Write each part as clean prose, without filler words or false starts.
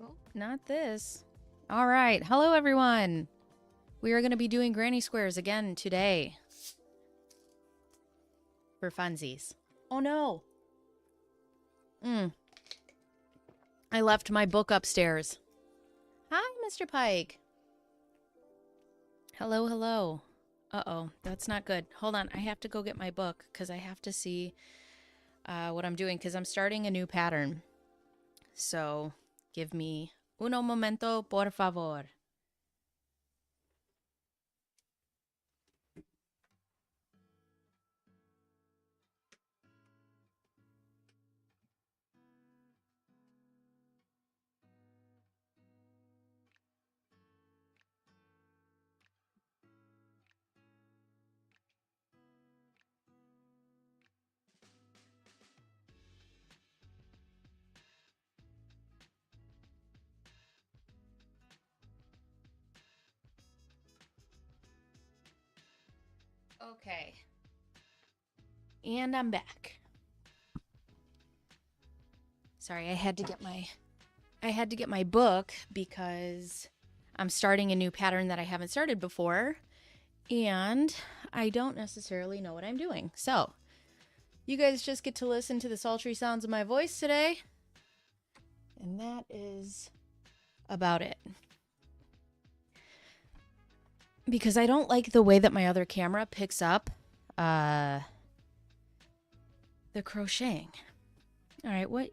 Oh, not this. All right. Hello, everyone. We are going to be doing granny squares again today for funsies. Oh, no. I left my book upstairs. Hi, Mr. Pike. Hello, hello. Uh-oh, that's not good. Hold on. I have to go get my book because I have to see what I'm doing because I'm starting a new pattern. So give me uno momento, por favor. Okay. And I'm back. Sorry, I had to get my book because I'm starting a new pattern that I haven't started before and I don't necessarily know what I'm doing. So, you guys just get to listen to the sultry sounds of my voice today. And that is about it. Because I don't like the way that my other camera picks up the crocheting. All right, what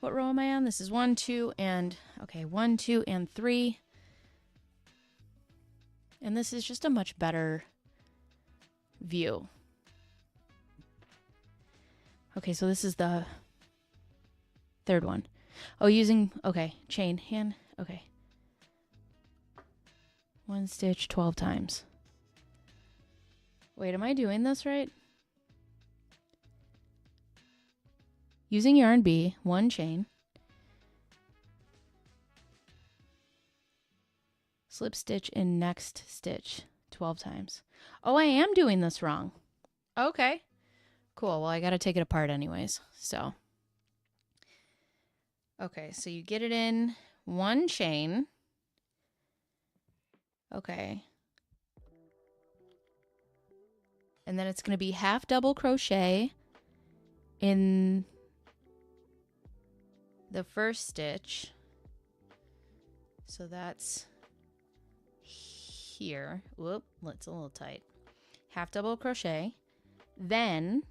row am I on? This is 1, 2, and okay, 1, 2, and 3. And this is just a much better view. Okay, so this is the third one. Oh, okay, chain, hand, okay. 1 stitch 12 times. Wait, am I doing this right? Using yarn B, 1 chain. Slip stitch in next stitch 12 times. Oh, I am doing this wrong. Okay. Cool. Well, I got to take it apart anyways. So. Okay, so you get it in 1 chain. Okay. And then it's going to be half double crochet in the first stitch. So that's here. Whoop, that's a little tight. Half double crochet. Then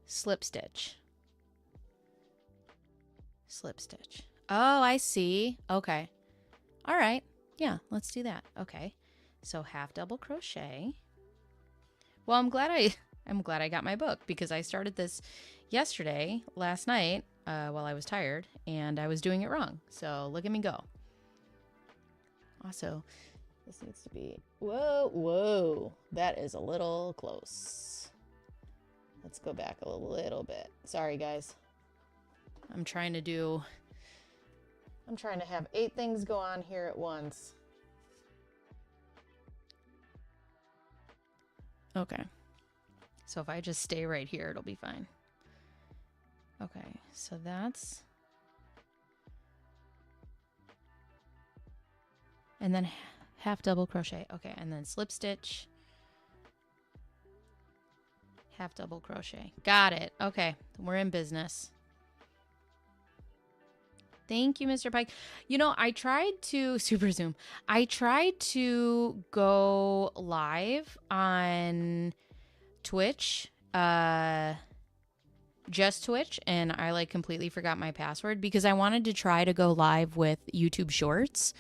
slip stitch. Slip stitch. Oh, I see. Okay. All right. Yeah, let's do that. Okay. So half double crochet. Well, I'm glad I got my book because I started this last night, while I was tired, and I was doing it wrong. So look at me go. Also, this needs to be, whoa, that is a little close. Let's go back a little bit. Sorry, guys. I'm trying to have 8 things go on here at once. Okay. So if I just stay right here, it'll be fine. Okay, so that's... And then half double crochet. Okay, and then slip stitch. Half double crochet. Got it. Okay, we're in business. Thank you, Mr. Pike. You know, I tried to super zoom. I tried to go live on Twitch, just Twitch, and I like completely forgot my password because I wanted to try to go live with YouTube Shorts.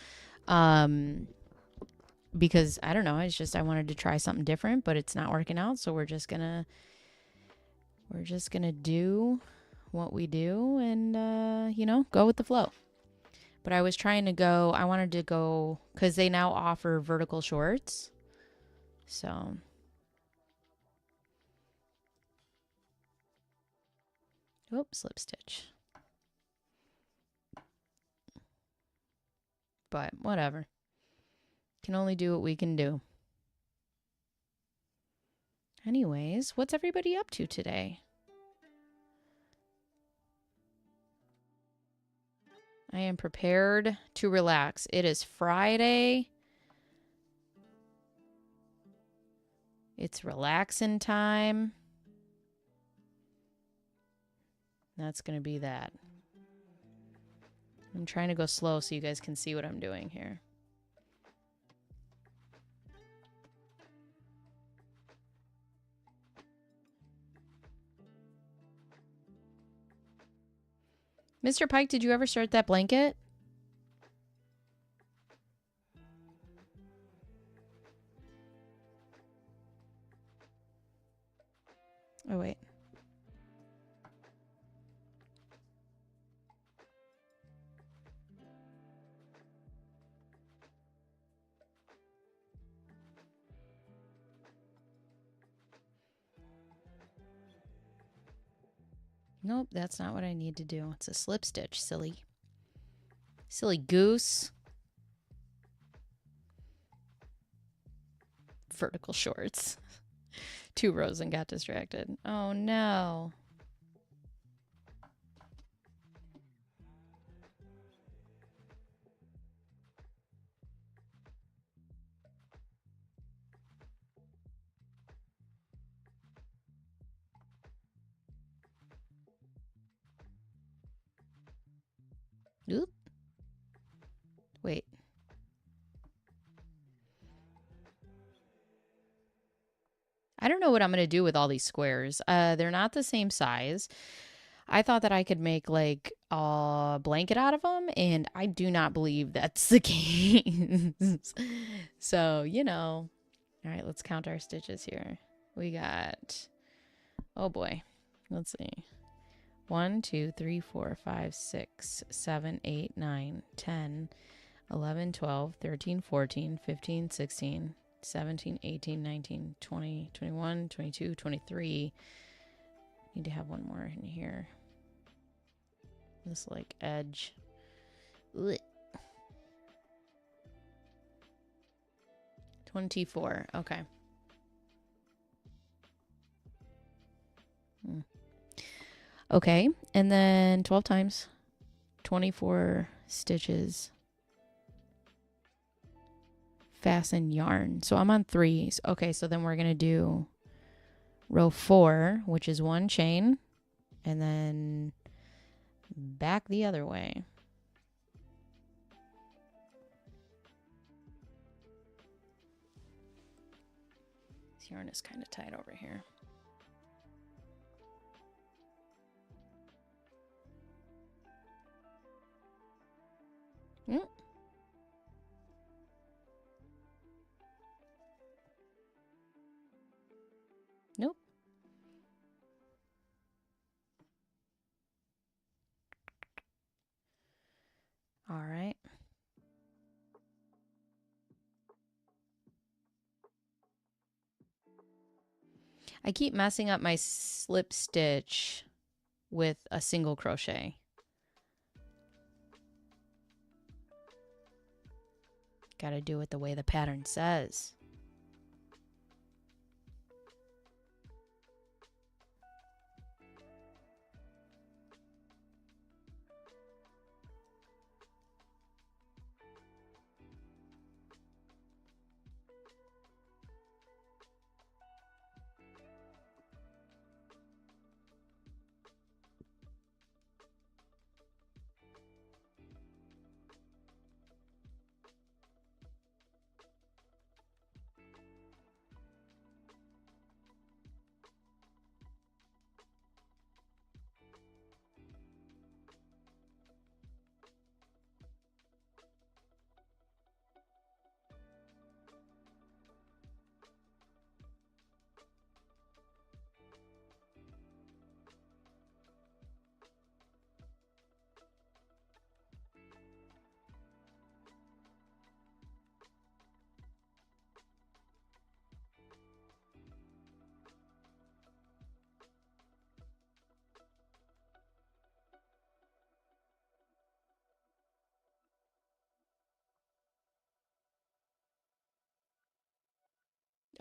Because I don't know, I wanted to try something different, but it's not working out, so we're just gonna do what we do and go with the flow. But I wanted to go because they now offer vertical shorts. So slip stitch. But whatever. Can only do what we can do. Anyways, what's everybody up to today? I am prepared to relax. It is Friday. It's relaxing time. That's going to be that. I'm trying to go slow so you guys can see what I'm doing here. Mr. Pike, did you ever start that blanket? Oh, wait. Nope, that's not what I need to do. It's a slip stitch, silly. Silly goose. Vertical shorts. 2 rows and got distracted. Oh no. Oop. Wait. I don't know what I'm going to do with all these squares. They're not the same size. I thought that I could make like a blanket out of them, and I do not believe that's the case. So, you know. All right, let's count our stitches here. We got, oh boy, let's see. 1, 2, 3, 4, 5, 6, 7, 8, 9, 10, 11, 12, 13, 14, 15, 16, 17, 18, 19, 20, 21, 22, 23. Need to have one more in here. This like edge. Ugh. 24. Okay. Okay, and then 12 times 24 stitches. Fasten yarn. So I'm on 3. Okay, so then we're going to do row 4, which is 1 chain, and then back the other way. This yarn is kind of tight over here. Nope. All right. I keep messing up my slip stitch with a single crochet. Got to do it the way the pattern says.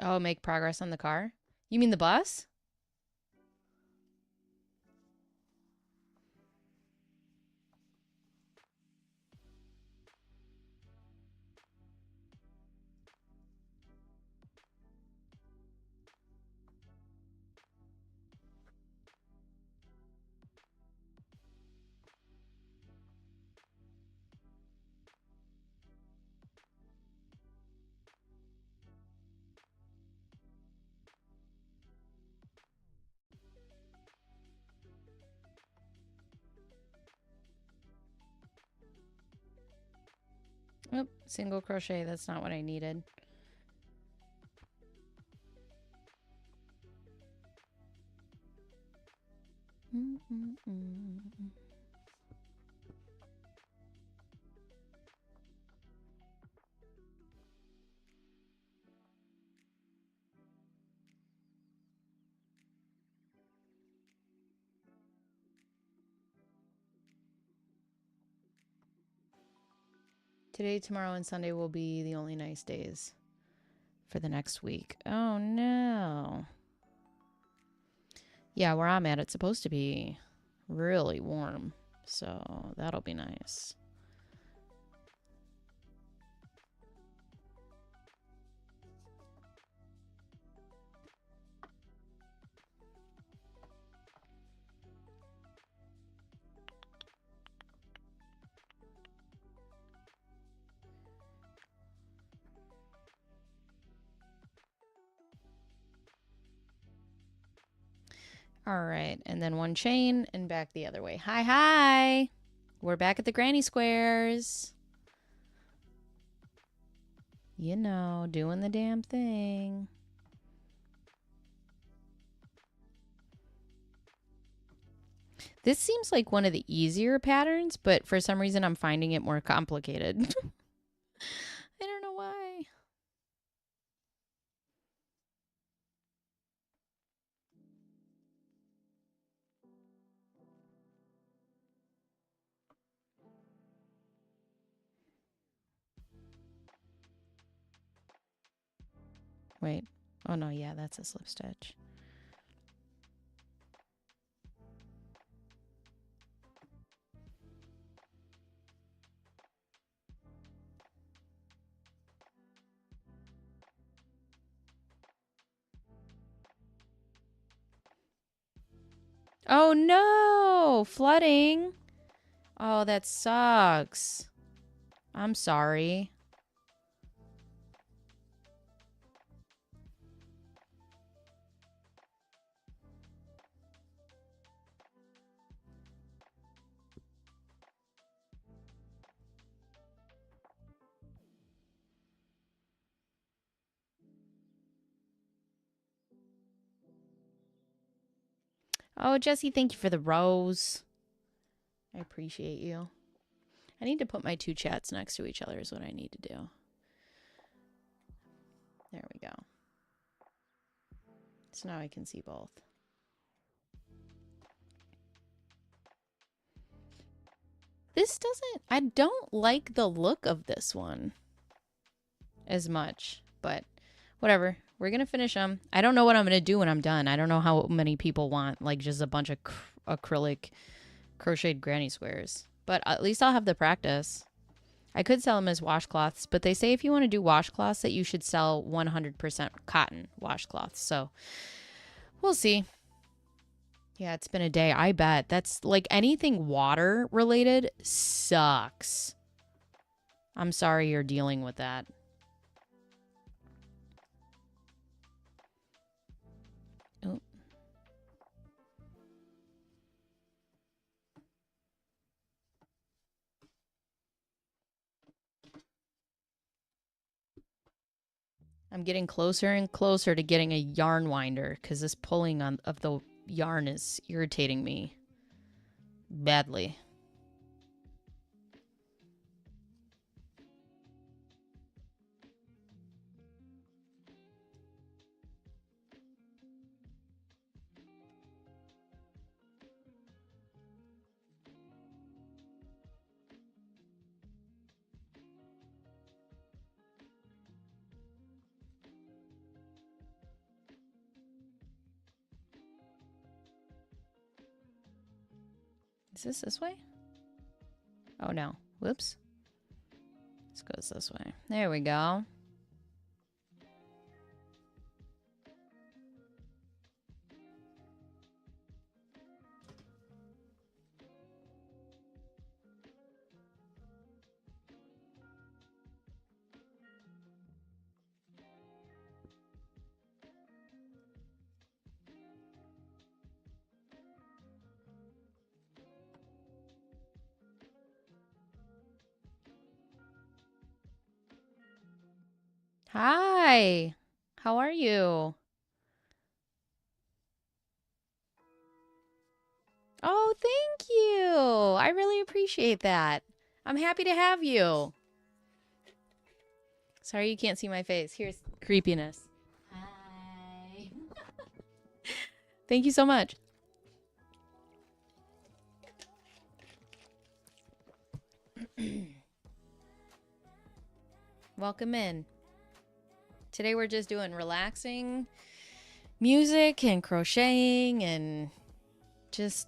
Oh, make progress on the car? You mean the bus? Oop, single crochet. That's not what I needed. Today, tomorrow, and Sunday will be the only nice days for the next week. Oh, no. Yeah, where I'm at, it's supposed to be really warm. So that'll be nice. All right, and then one chain and back the other way. Hi, hi. We're back at the granny squares. You know, doing the damn thing. This seems like one of the easier patterns, but for some reason I'm finding it more complicated. I don't know why. Wait. Oh, no, yeah, that's a slip stitch. Oh, no! Flooding! Oh, that sucks. I'm sorry. Oh, Jesse, thank you for the rose. I appreciate you. I need to put my two chats next to each other is what I need to do. There we go. So now I can see both. This doesn't... I don't like the look of this one as much, but whatever. We're going to finish them. I don't know what I'm going to do when I'm done. I don't know how many people want, like, just a bunch of acrylic crocheted granny squares. But at least I'll have the practice. I could sell them as washcloths, but they say if you want to do washcloths that you should sell 100% cotton washcloths. So we'll see. Yeah, it's been a day. I bet. That's like anything water related sucks. I'm sorry you're dealing with that. Oh. I'm getting closer and closer to getting a yarn winder because this pulling on of the yarn is irritating me badly. Is this way? Oh no. Whoops. This goes this way. There we go. Hi. How are you? Oh, thank you. I really appreciate that. I'm happy to have you. Sorry you can't see my face. Here's creepiness. Hi. Thank you so much. Welcome in. Today we're just doing relaxing music and crocheting and just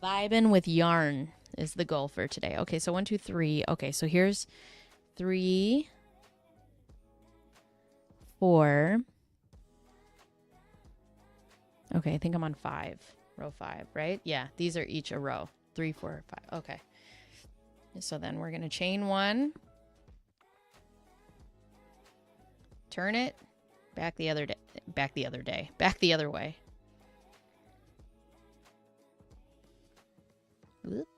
vibing with yarn is the goal for today. Okay, so 1, 2, 3. Okay, so here's 3, 4. Okay, I think I'm on 5, row 5, right? Yeah, these are each a row. 3, 4, 5. Okay. So then we're gonna chain 1, turn it, back the other way. Whoop.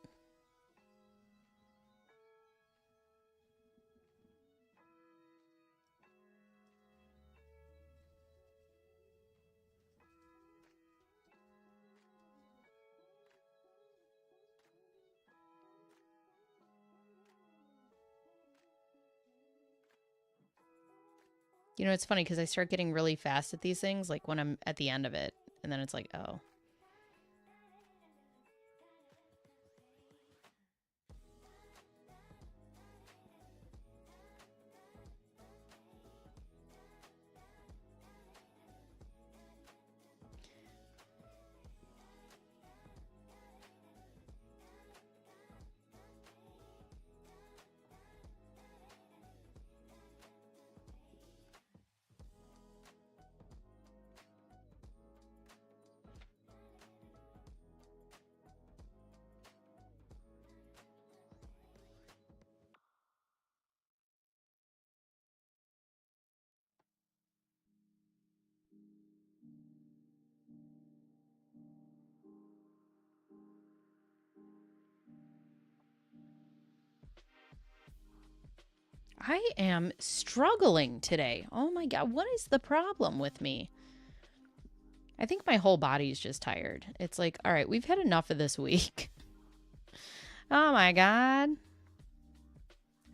You know, it's funny because I start getting really fast at these things, like when I'm at the end of it, and then it's like, oh. I am struggling today. Oh my God, what is the problem with me? I think my whole body's just tired. It's like, all right, we've had enough of this week. Oh my God.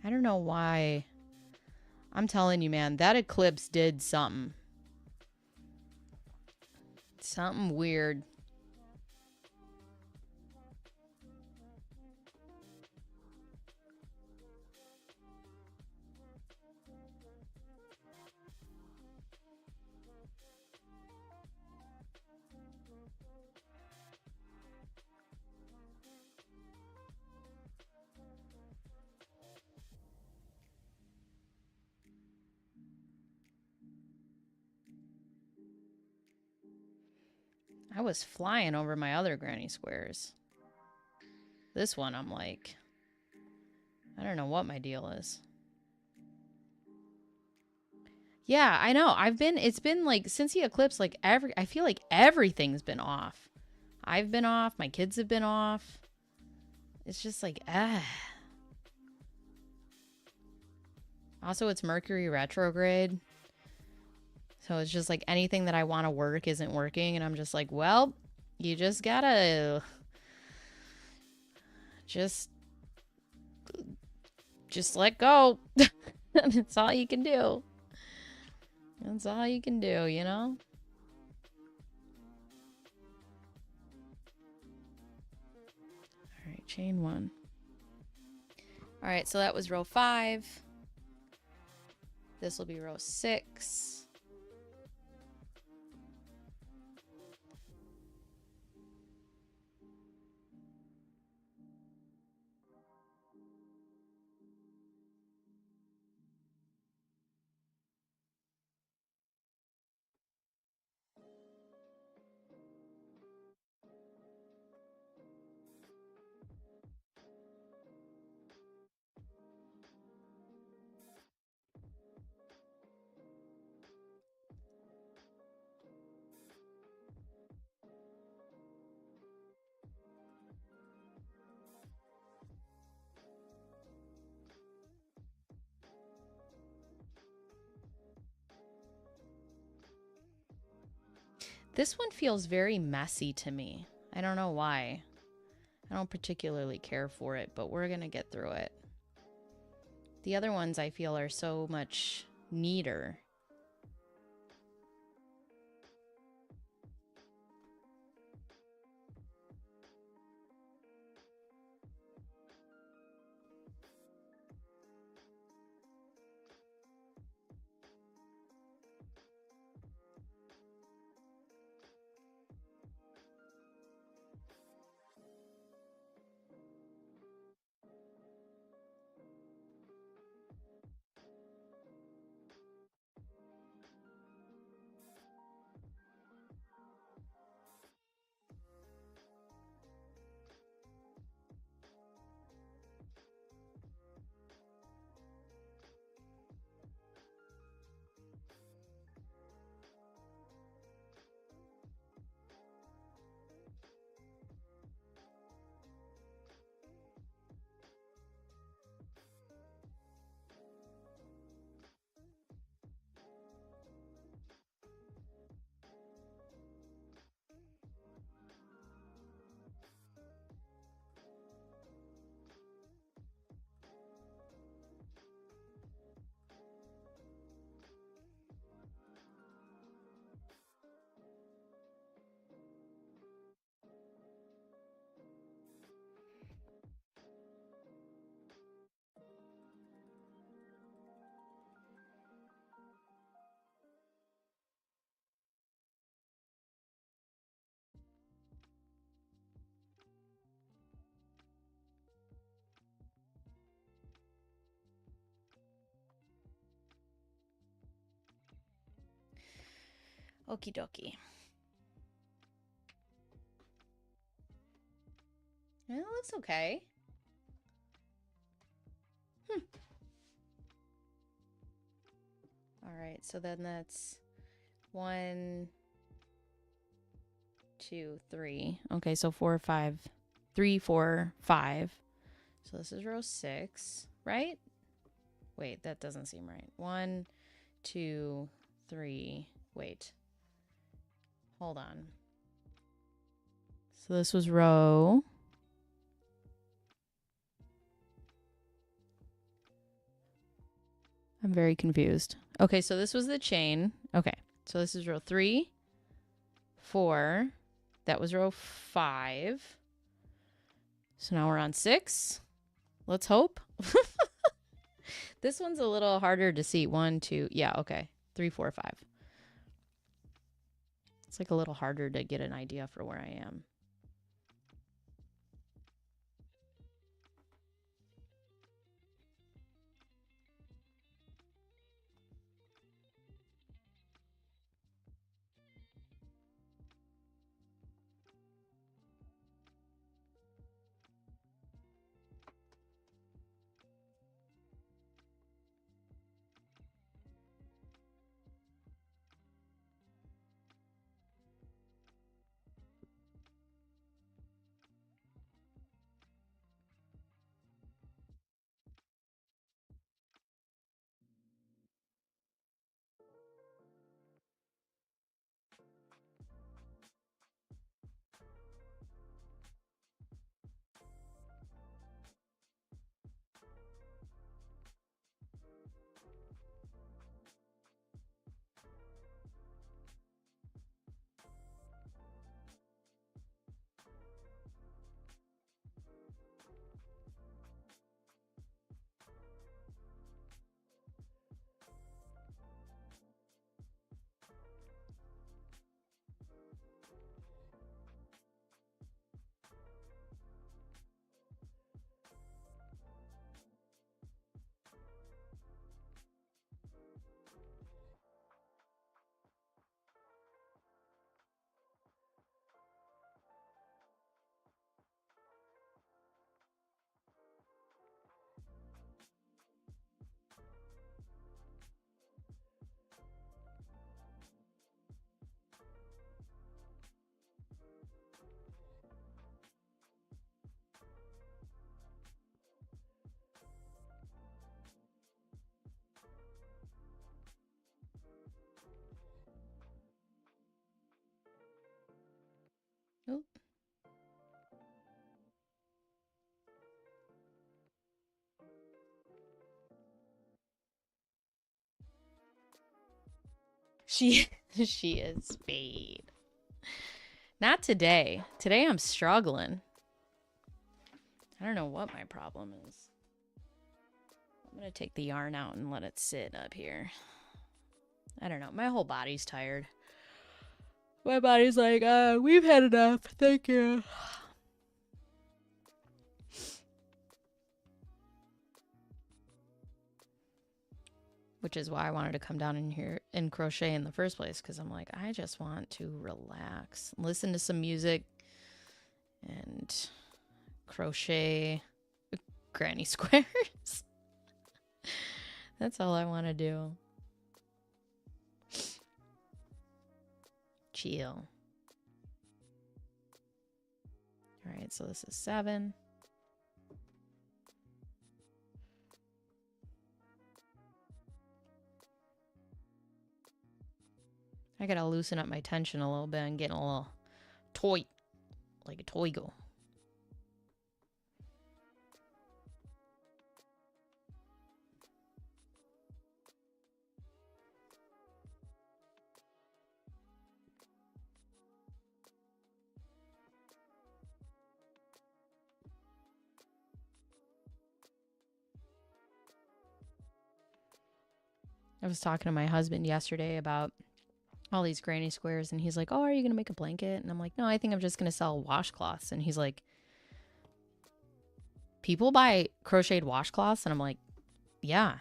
I don't know why. I'm telling you, man, that eclipse did something. Something weird. I was flying over my other granny squares. This one, I'm like, I don't know what my deal is. Yeah, I know. It's been like since the eclipse, like I feel like everything's been off. I've been off, my kids have been off. It's just like, ah. Also, it's Mercury retrograde. So it's just like anything that I want to work isn't working. And I'm just like, well, you just gotta just let go. That's all you can do. That's all you can do, you know? All right, chain 1. All right, so that was row 5. This will be row 6. This one feels very messy to me. I don't know why. I don't particularly care for it, but we're going to get through it. The other ones I feel are so much neater. Okie dokie. It looks okay. All right, so then that's 1, 2, 3. Okay, so 4, 5, 3, 4, 5. So this is row 6, right? Wait, that doesn't seem right. 1, 2, 3. Wait. Hold on. So this was row. I'm very confused. Okay, so this was the chain. Okay, so this is row 3, 4. That was row 5. So now we're on 6. Let's hope. This one's a little harder to see. 1, 2. Yeah, okay. 3, 4, 5. It's like a little harder to get an idea for where I am. She is Fade. Not today. Today I'm struggling. I don't know what my problem is. I'm gonna take the yarn out and let it sit up here. I don't know. My whole body's tired. My body's like, we've had enough. Thank you. Which is why I wanted to come down in here and crochet in the first place, because I'm like, I just want to relax, listen to some music, and crochet granny squares. That's all I want to do. Chill. All right, so this is 7. I gotta loosen up my tension a little bit and get a little toy, like a toy go. I was talking to my husband yesterday about all these granny squares, and he's like, oh, are you gonna make a blanket? And I'm like, no, I think I'm just gonna sell washcloths. And he's like, people buy crocheted washcloths? And I'm like, yeah.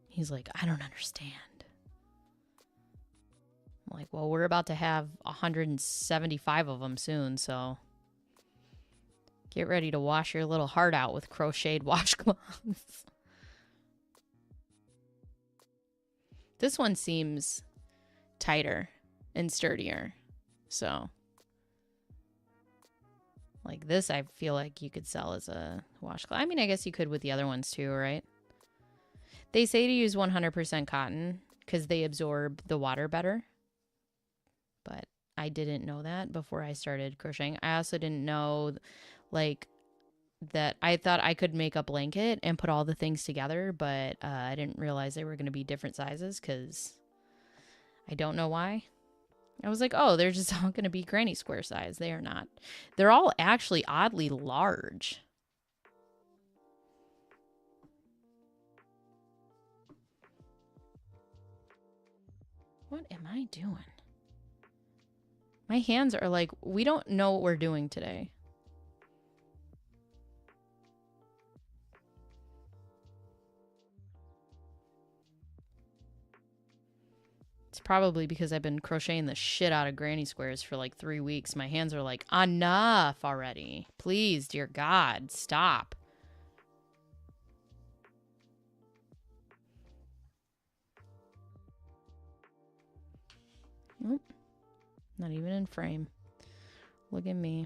He's like, I don't understand. I'm like, well, we're about to have 175 of them soon, so get ready to wash your little heart out with crocheted washcloths. This one seems tighter and sturdier. So, like this, I feel like you could sell as a washcloth. I mean, I guess you could with the other ones too, right? They say to use 100% cotton because they absorb the water better. But I didn't know that before I started crocheting. I also didn't know, like, that I thought I could make a blanket and put all the things together, but I didn't realize they were going to be different sizes because I don't know why. I was like, oh, they're just all going to be granny square size. They are not. They're all actually oddly large. What am I doing? My hands are like, we don't know what we're doing today. It's probably because I've been crocheting the shit out of granny squares for like 3 weeks. My hands are like, enough already. Please, dear God, stop. Nope. Not even in frame. Look at me.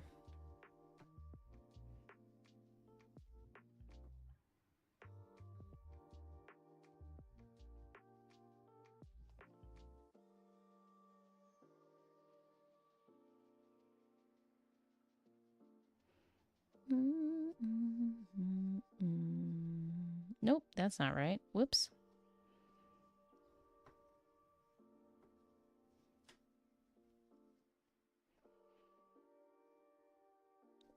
Nope, that's not right. Whoops.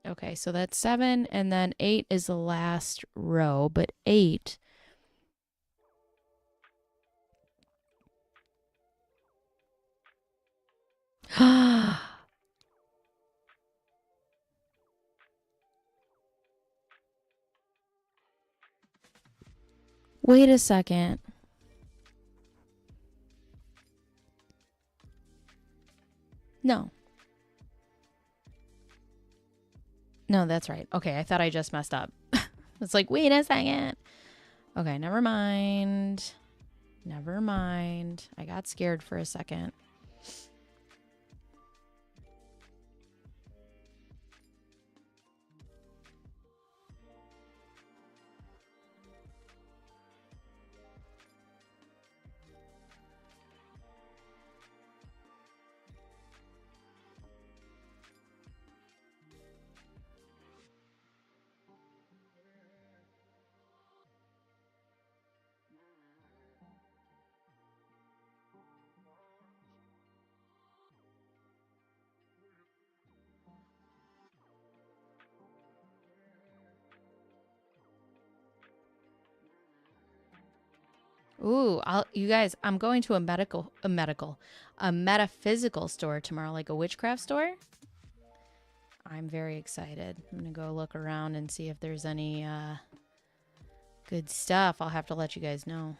Okay, so that's 7, and then 8 is the last row, but 8... Wait a second. No. No, that's right. Okay, I thought I just messed up. It's like, wait a second. Okay, never mind. Never mind. I got scared for a second. Ooh, you guys, I'm going to a metaphysical store tomorrow, like a witchcraft store. I'm very excited. I'm gonna go look around and see if there's any good stuff. I'll have to let you guys know.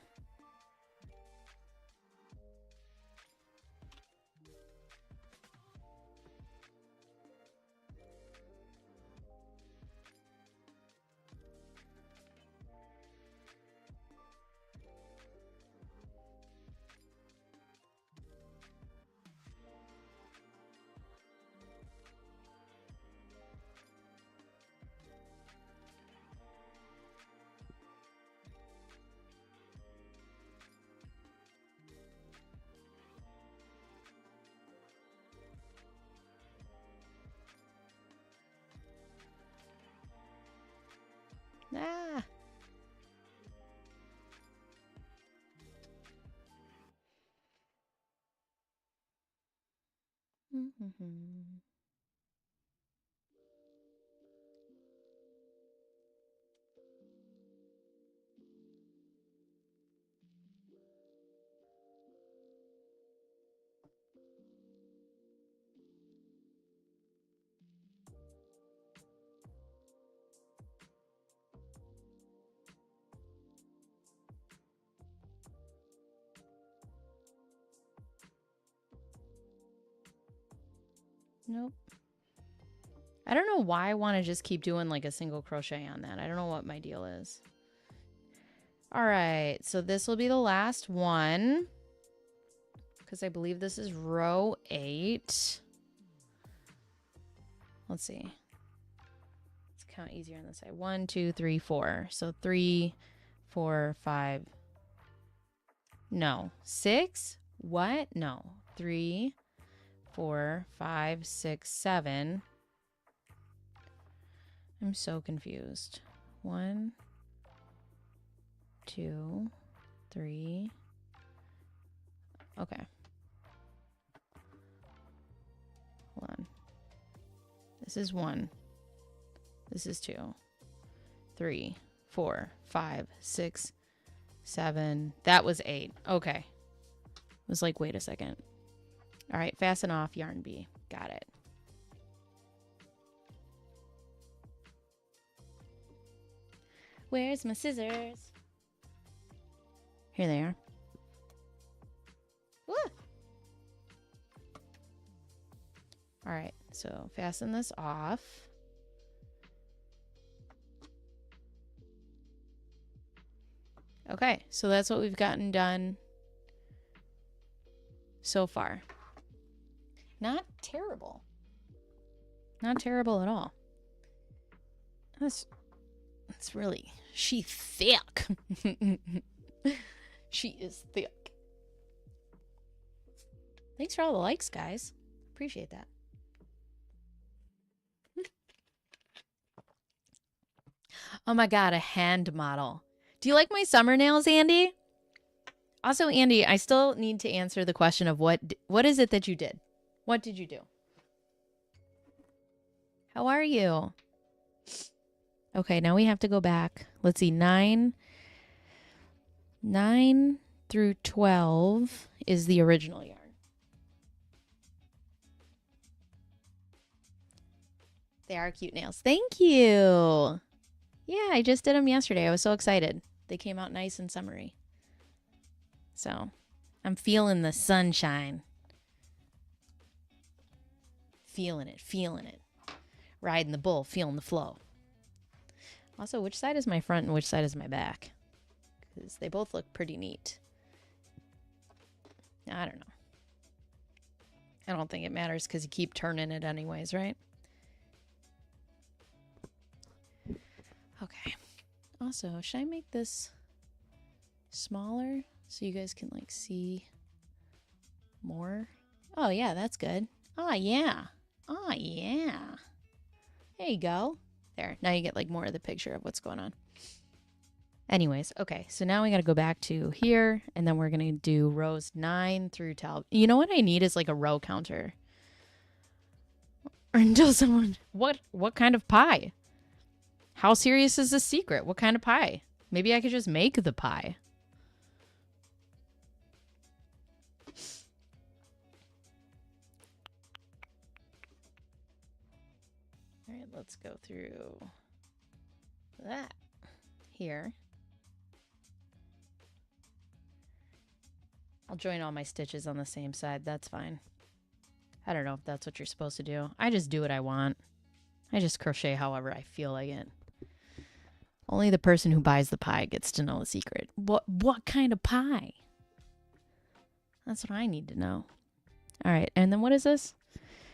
Ah. Nope. I don't know why I want to just keep doing like a single crochet on that. I don't know what my deal is. All right, so this will be the last one because I believe this is row 8. Let's see. Let's count easier on this side. 1, 2, 3, 4. So 3, 4, 5. No. 6? What? No. 3, 4, 5, 6, 7. I'm so confused. 1, 2, 3. Okay. Hold on. This is 1. This is 2. 3, 4, 5, 6, 7. That was 8. Okay. I was like, wait a second. All right, fasten off yarn bee. Got it. Where's my scissors? Here they are. Woo! All right, so fasten this off. Okay, so that's what we've gotten done so far. Not terrible. Not terrible at all. That's really, she thick. She is thick. Thanks for all the likes, guys. Appreciate that. Oh my God, a hand model. Do you like my summer nails, Andy? Also, Andy, I still need to answer the question of what is it that you did? What did you do? How are you? Okay, now we have to go back. Let's see, 9 through 12 is the original yarn. They are cute nails. Thank you. Yeah, I just did them yesterday. I was so excited. They came out nice and summery. So, I'm feeling the sunshine. Feeling it, feeling it. Riding the bull, feeling the flow. Also, which side is my front and which side is my back? Because they both look pretty neat. I don't know. I don't think it matters because you keep turning it anyways, right? Okay. Also, should I make this smaller so you guys can like see more? Oh yeah, that's good. Oh yeah. Oh yeah. There you go. There. Now you get like more of the picture of what's going on. Anyways, okay. So now we got to go back to here and then we're going to do rows 9 through 12. You know what I need is like a row counter. Or until someone, what kind of pie? How serious is the secret? What kind of pie? Maybe I could just make the pie. let's go through that here. I'll join all my stitches on the same side. That's fine. I don't know if that's what you're supposed to do. I just do what I want. I just crochet however I feel like it. Only the person who buys the pie gets to know the secret. What kind of pie? That's what I need to know. All right, and then what is this?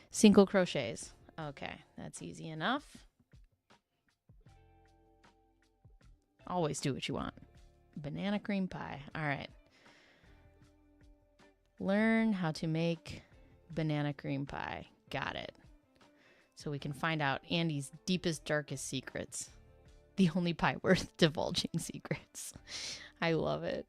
Single crochets. Okay, that's easy enough. Always do what you want. Banana cream pie. All right. Learn how to make banana cream pie. Got it. So we can find out Andy's deepest, darkest secrets. The only pie worth divulging secrets. I love it.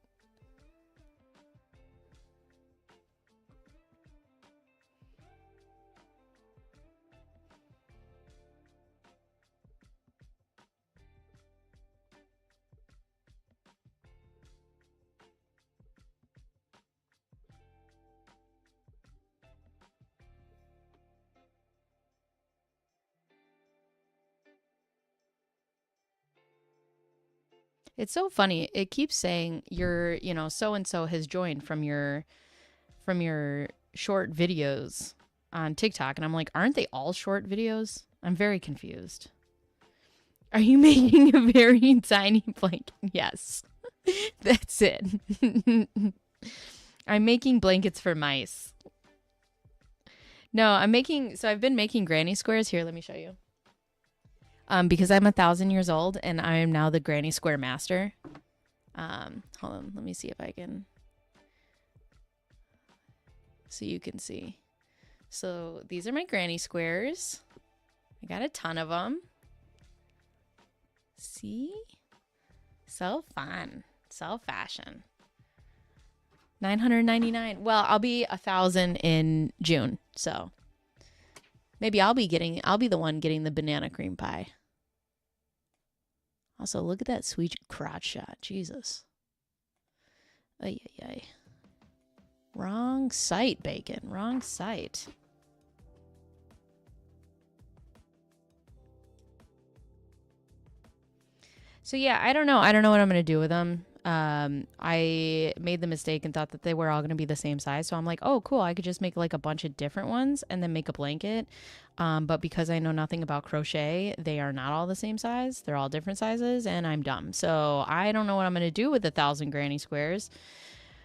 It's so funny. It keeps saying your, so and so has joined from your short videos on TikTok, and I'm like, aren't they all short videos? I'm very confused. Are you making a very tiny blanket? Yes. That's it. I'm making blankets for mice. No, I've been making granny squares. Here, let me show you. Because I'm 1,000 years old and I am now the granny square master. Hold on, let me see if I can. So you can see. So these are my granny squares. I got a ton of them. See? So fun. So fashion. $999. Well, I'll be 1,000 in June, so maybe I'll be the one getting the banana cream pie. Also, look at that sweet crotch shot. Jesus. Ay, ay, ay. Wrong site, bacon. Wrong site. So yeah, I don't know. I don't know what I'm going to do with them. I made the mistake and thought that they were all going to be the same size. So I'm like, oh, cool. I could just make like a bunch of different ones and then make a blanket. But because I know nothing about crochet, they are not all the same size. They're all different sizes and I'm dumb. So I don't know what I'm going to do with 1,000 granny squares.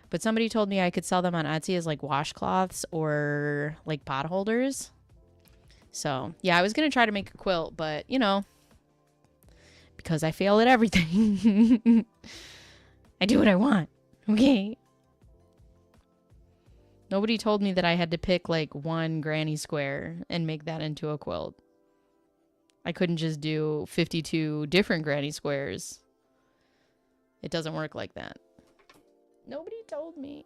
But somebody told me I could sell them on Etsy as like washcloths or like pot holders. So yeah, I was going to try to make a quilt, but because I fail at everything. I do what I want. Okay. Nobody told me that I had to pick like one granny square and make that into a quilt. I couldn't just do 52 different granny squares. It doesn't work like that. Nobody told me.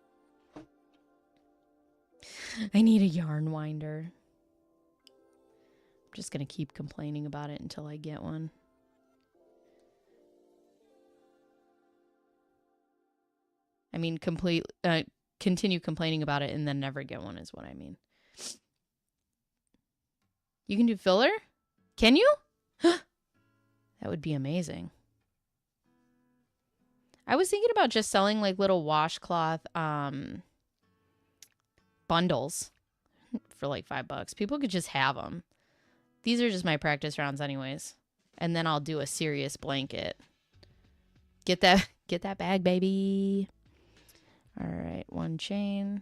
I need a yarn winder. I'm just going to keep complaining about it until I get one. I mean, continue complaining about it and then never get one is what I mean. You can do filler? Can you? That would be amazing. I was thinking about just selling like little washcloth bundles for like $5. People could just have them. These are just my practice rounds anyways. And then I'll do a serious blanket. Get that bag, baby. All right, one chain.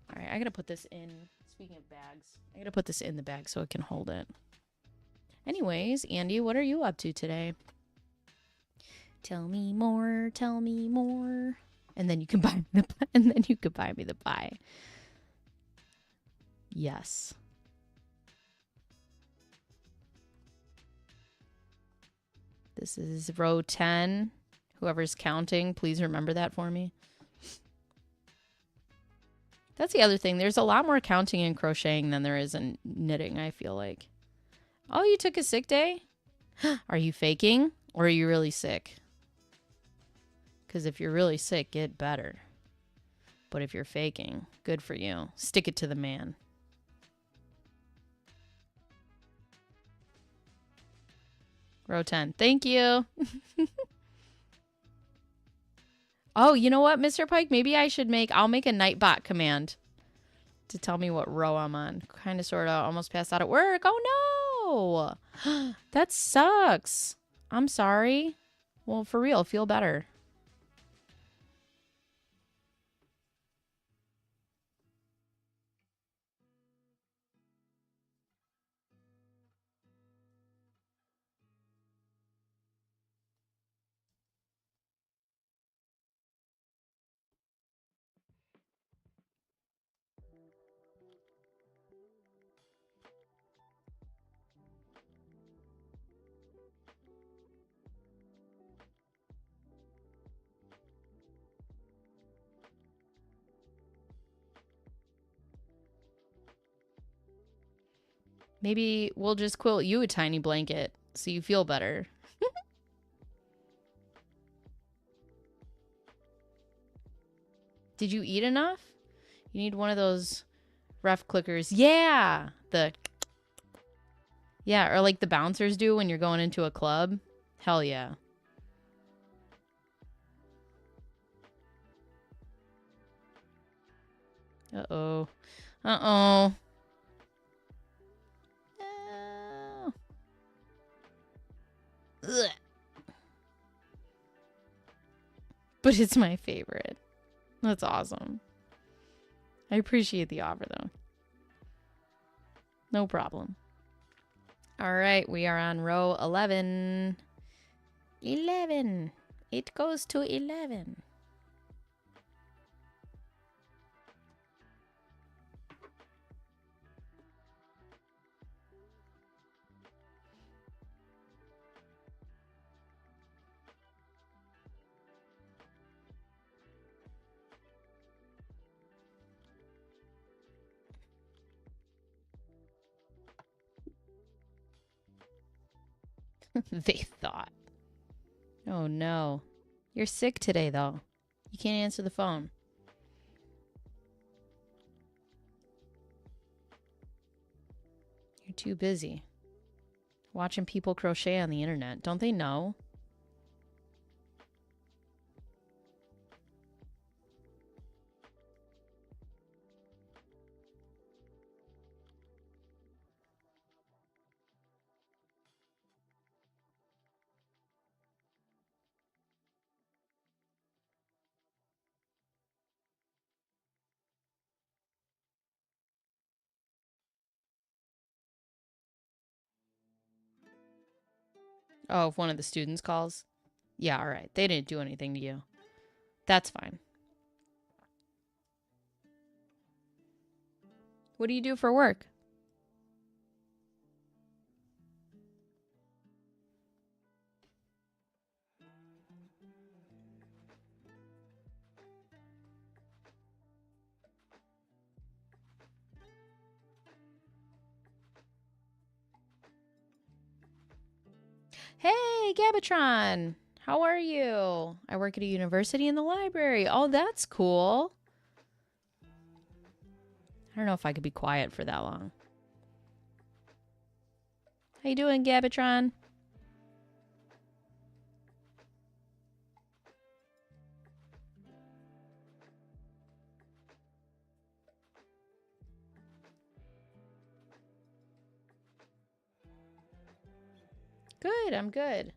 All right, I gotta put this in. Speaking of bags, I gotta put this in the bag so it can hold it. Anyways, Andy, what are you up to today? Tell me more. Tell me more. And then you can buy me the pie. Yes. This is row 10. Whoever's counting, please remember that for me. That's the other thing. There's a lot more counting in crocheting than there is in knitting, I feel like. Oh, you took a sick day? Are you faking? Or are you really sick? Because if you're really sick, get better. But if you're faking, good for you. Stick it to the man. Row 10. Thank you. Oh, you know what, Mr. Pike? Maybe I'll make a Nightbot command to tell me what row I'm on. Kind of, sort of, almost passed out at work. Oh, no. That sucks. I'm sorry. Well, for real, feel better. Maybe we'll just quilt you a tiny blanket so you feel better. Did you eat enough? You need one of those ref clickers. Yeah. Yeah, or like the bouncers do when you're going into a club. Hell yeah. Uh-oh. Uh-oh. Ugh. But it's my favorite. That's awesome. I appreciate the offer, though. No problem. All right, we are on row 11. 11. It goes to 11. They thought. Oh, no. You're sick today, though. You can't answer the phone. You're too busy. Watching people crochet on the internet. Don't they know? Oh, if one of the students calls? Yeah, all right. They didn't do anything to you. That's fine. What do you do for work? Hey, Gabatron. How are you? I work at a university in the library. Oh, that's cool. I don't know if I could be quiet for that long. How you doing, Gabatron? Good, I'm good.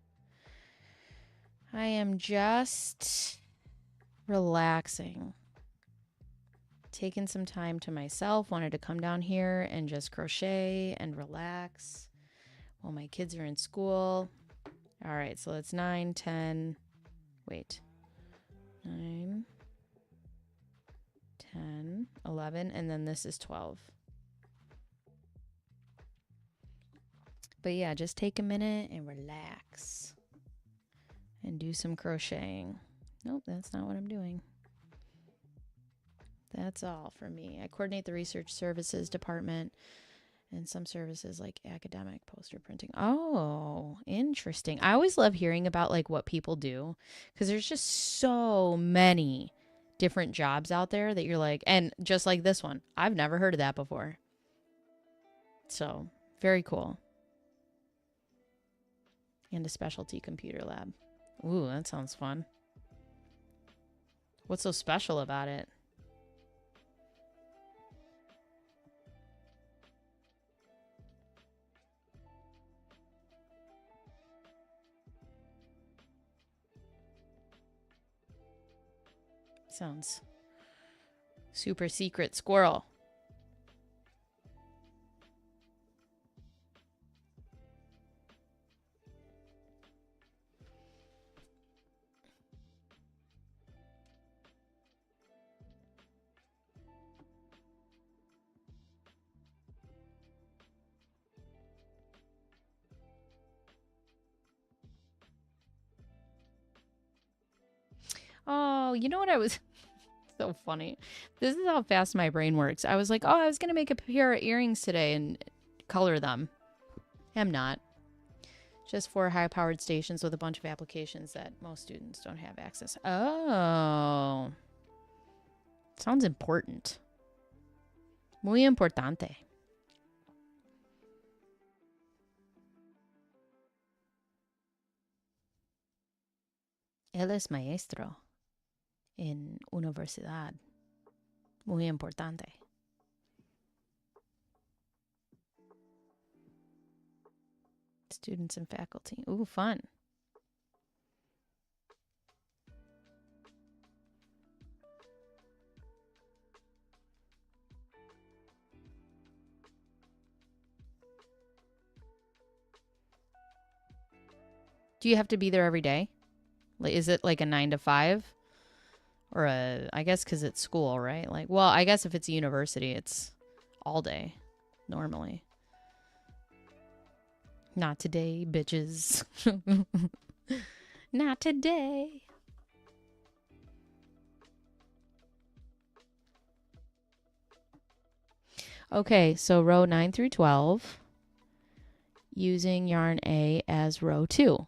I am just relaxing. Taking some time to myself. Wanted to come down here and just crochet and relax while my kids are in school. All right, so it's 9, 10. Wait. 9, 10, 11, and then this is 12. But yeah, just take a minute and relax and do some crocheting. Nope, that's not what I'm doing. That's all for me. I coordinate the research services department and some services like academic poster printing. Oh, interesting. I always love hearing about like what people do because there's just so many different jobs out there that you're like, and just like this one, I've never heard of that before. So very cool. and a specialty computer lab. Ooh, that sounds fun. What's so special about it? Sounds super secret squirrel. Oh, you know what I was so funny. This is how fast my brain works. I was like, oh, I was going to make a pair of earrings today and color them. I'm not. Just 4 high-powered stations with a bunch of applications that most students don't have access. Oh. Sounds important. Muy importante. Él es maestro en universidad. Muy importante. Students and faculty. Ooh, fun. Do you have to be there every day? Like, is it like a 9 to 5? Or I guess because it's school, right? Like, well, I guess if it's a university, it's all day normally. Not today, bitches. Not today. Okay, so row 9 through 12, using yarn A as row 2.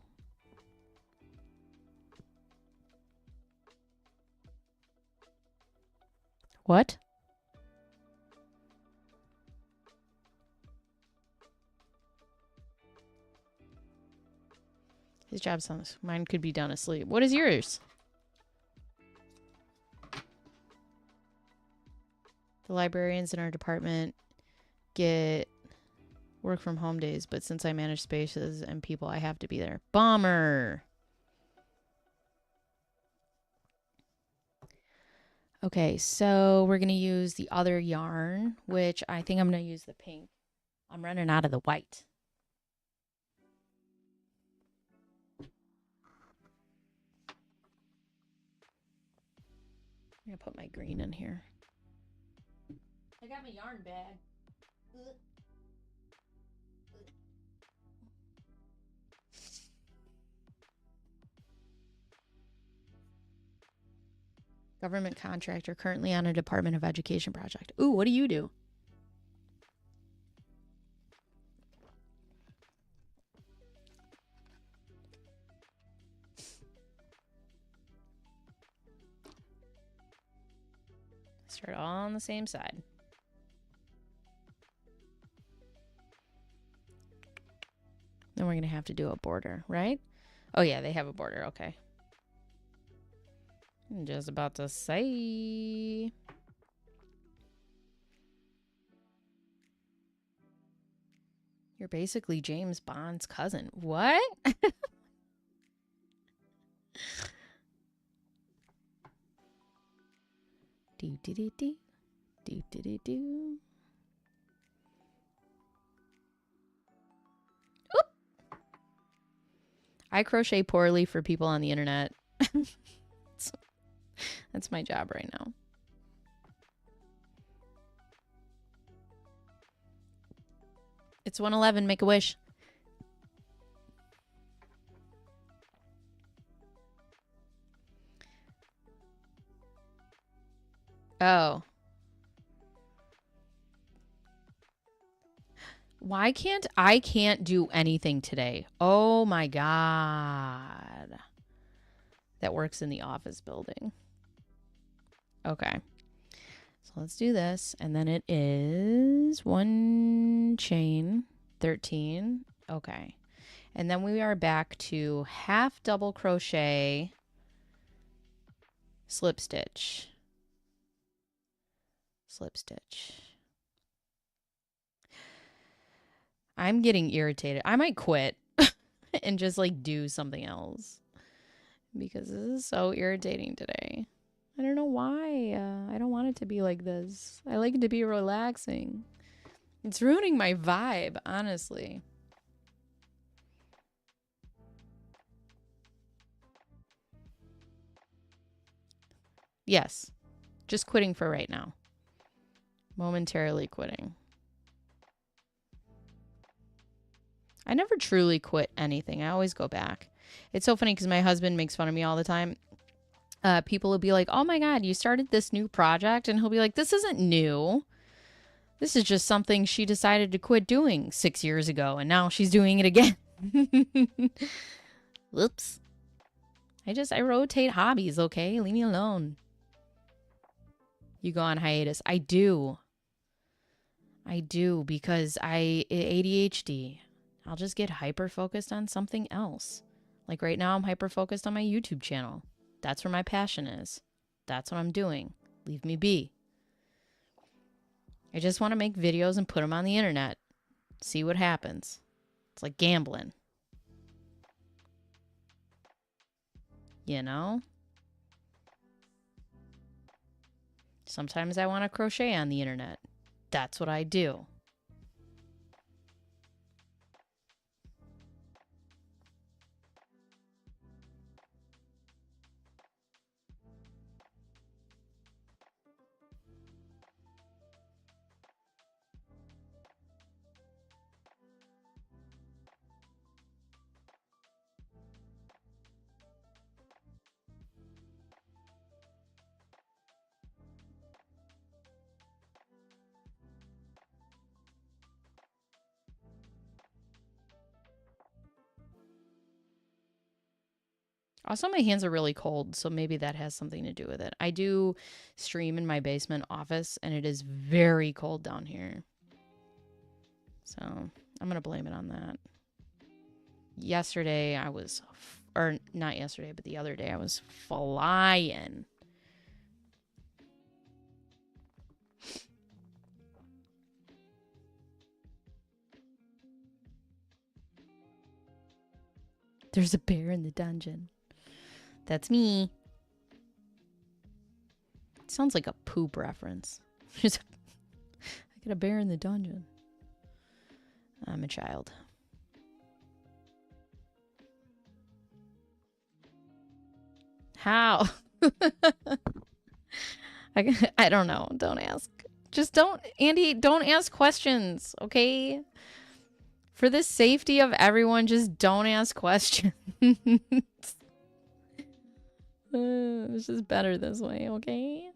What? His job sounds... Mine could be done asleep. What is yours? The librarians in our department get work from home days, but since I manage spaces and people, I have to be there. Bummer. Okay, so we're going to use the other yarn, which I think I'm going to use the pink. I'm running out of the white. I'm going to put my green in here. I got my yarn bag. Government contractor currently on a Department of Education project. Ooh, what do you do? Start all on the same side. Then we're going to have to do a border, right? Oh, yeah, they have a border. Okay. I'm just about to say. You're basically James Bond's cousin. What? Do do do do do do do do. Oop. I crochet poorly for people on the internet. That's my job right now. It's 1:11. Make a wish. Oh. Why can't I can't do anything today? Oh my God. That works in the office building. Okay. So let's do this. And then it is 1 chain, 13. Okay. And then we are back to half double crochet, slip stitch, slip stitch. I'm getting irritated. I might quit and just like do something else because this is so irritating today. I don't know why. I don't want it to be like this. I like it to be relaxing. It's ruining my vibe, honestly. Yes, just quitting for right now. Momentarily quitting. I never truly quit anything. I always go back. It's so funny because my husband makes fun of me all the time. People will be like, oh my God, you started this new project. And he'll be like, this isn't new. This is just something she decided to quit doing 6 years ago. And now she's doing it again. Whoops. I rotate hobbies, okay? Leave me alone. You go on hiatus. I do because ADHD. I'll just get hyper focused on something else. Like right now, I'm hyper focused on my YouTube channel. That's where my passion is. That's what I'm doing. Leave me be. I just want to make videos and put them on the internet. See what happens. It's like gambling. You know? Sometimes I want to crochet on the internet. That's what I do. Also, my hands are really cold, so maybe that has something to do with it. I do stream in my basement office, and it is very cold down here. So I'm going to blame it on that. Yesterday, or not yesterday, but the other day, I was flying. There's a bear in the dungeon. That's me. It sounds like a poop reference. I got a bear in the dungeon. I'm a child. How? I don't know. Don't ask. Just don't, Andy, don't ask questions, okay? For the safety of everyone, just don't ask questions. It's just better this way, okay?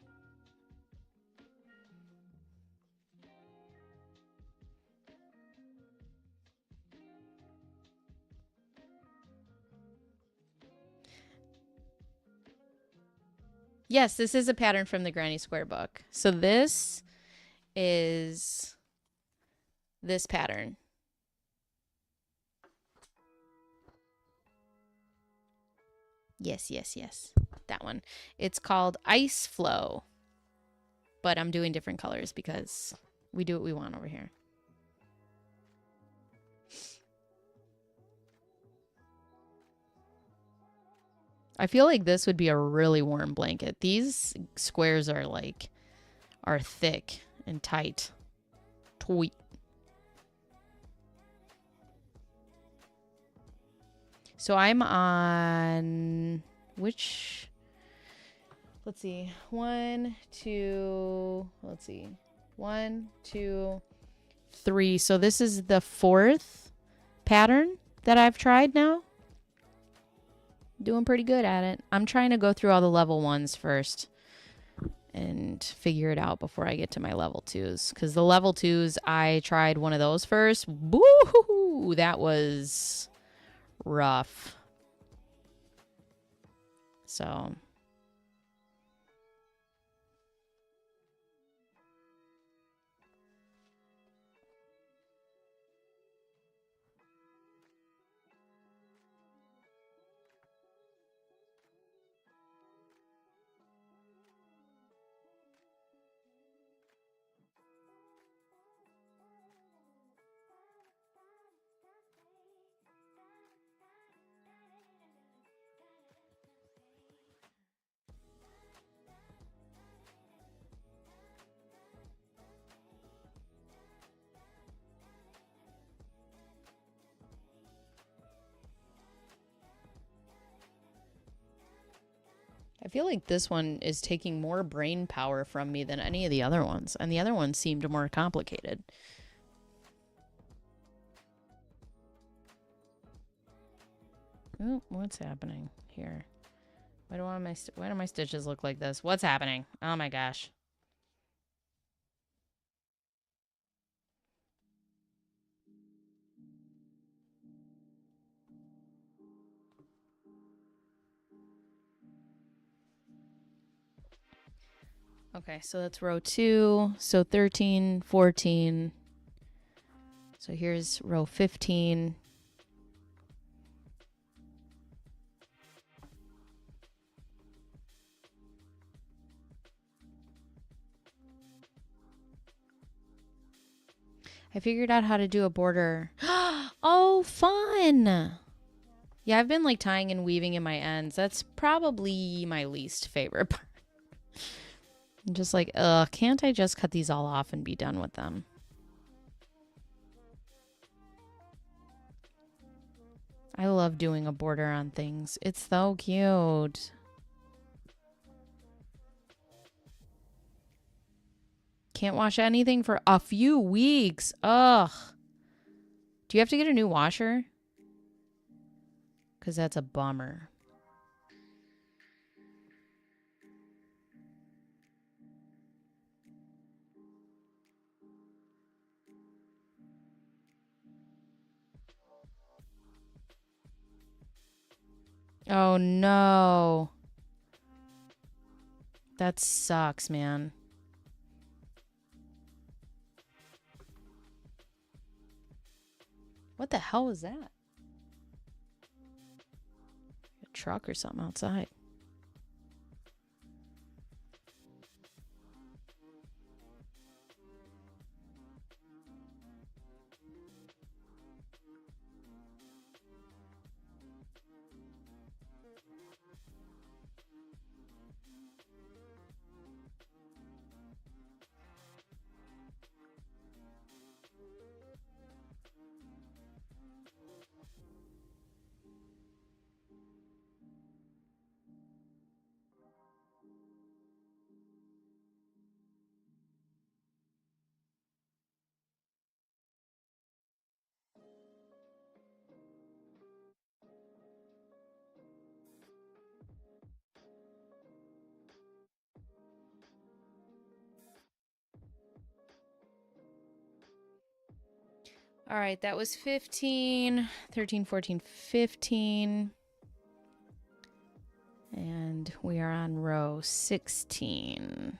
Yes, this is a pattern from the Granny Square book. So this is this pattern. Yes. That one. It's called Ice Flow. But I'm doing different colors because we do what we want over here. I feel like this would be a really warm blanket. These squares are thick and tight. Tweet. So I'm on which, let's see, 1, 2, let's see, 1, 2, 3. So this is the 4th pattern that I've tried now. Doing pretty good at it. I'm trying to go through all the level 1s first and figure it out before I get to my level 2s. Because the level 2s, I tried one of those first. Boo-hoo-hoo! That was rough. So I feel like this one is taking more brain power from me than any of the other ones. And the other ones seemed more complicated. Oh, what's happening here? Why do my stitches look like this? What's happening? Oh my gosh. Okay, so that's row 2. So 13, 14. So here's row 15. I figured out how to do a border. Oh, fun! Yeah, I've been like tying and weaving in my ends. That's probably my least favorite part. I'm just like, can't I just cut these all off and be done with them? I love doing a border on things. It's so cute. Can't wash anything for a few weeks. Ugh. Do you have to get a new washer? Because that's a bummer. Oh, no. That sucks, man. What the hell was that? A truck or something outside. All right, that was 15, 13, 14, 15. And we are on row 16.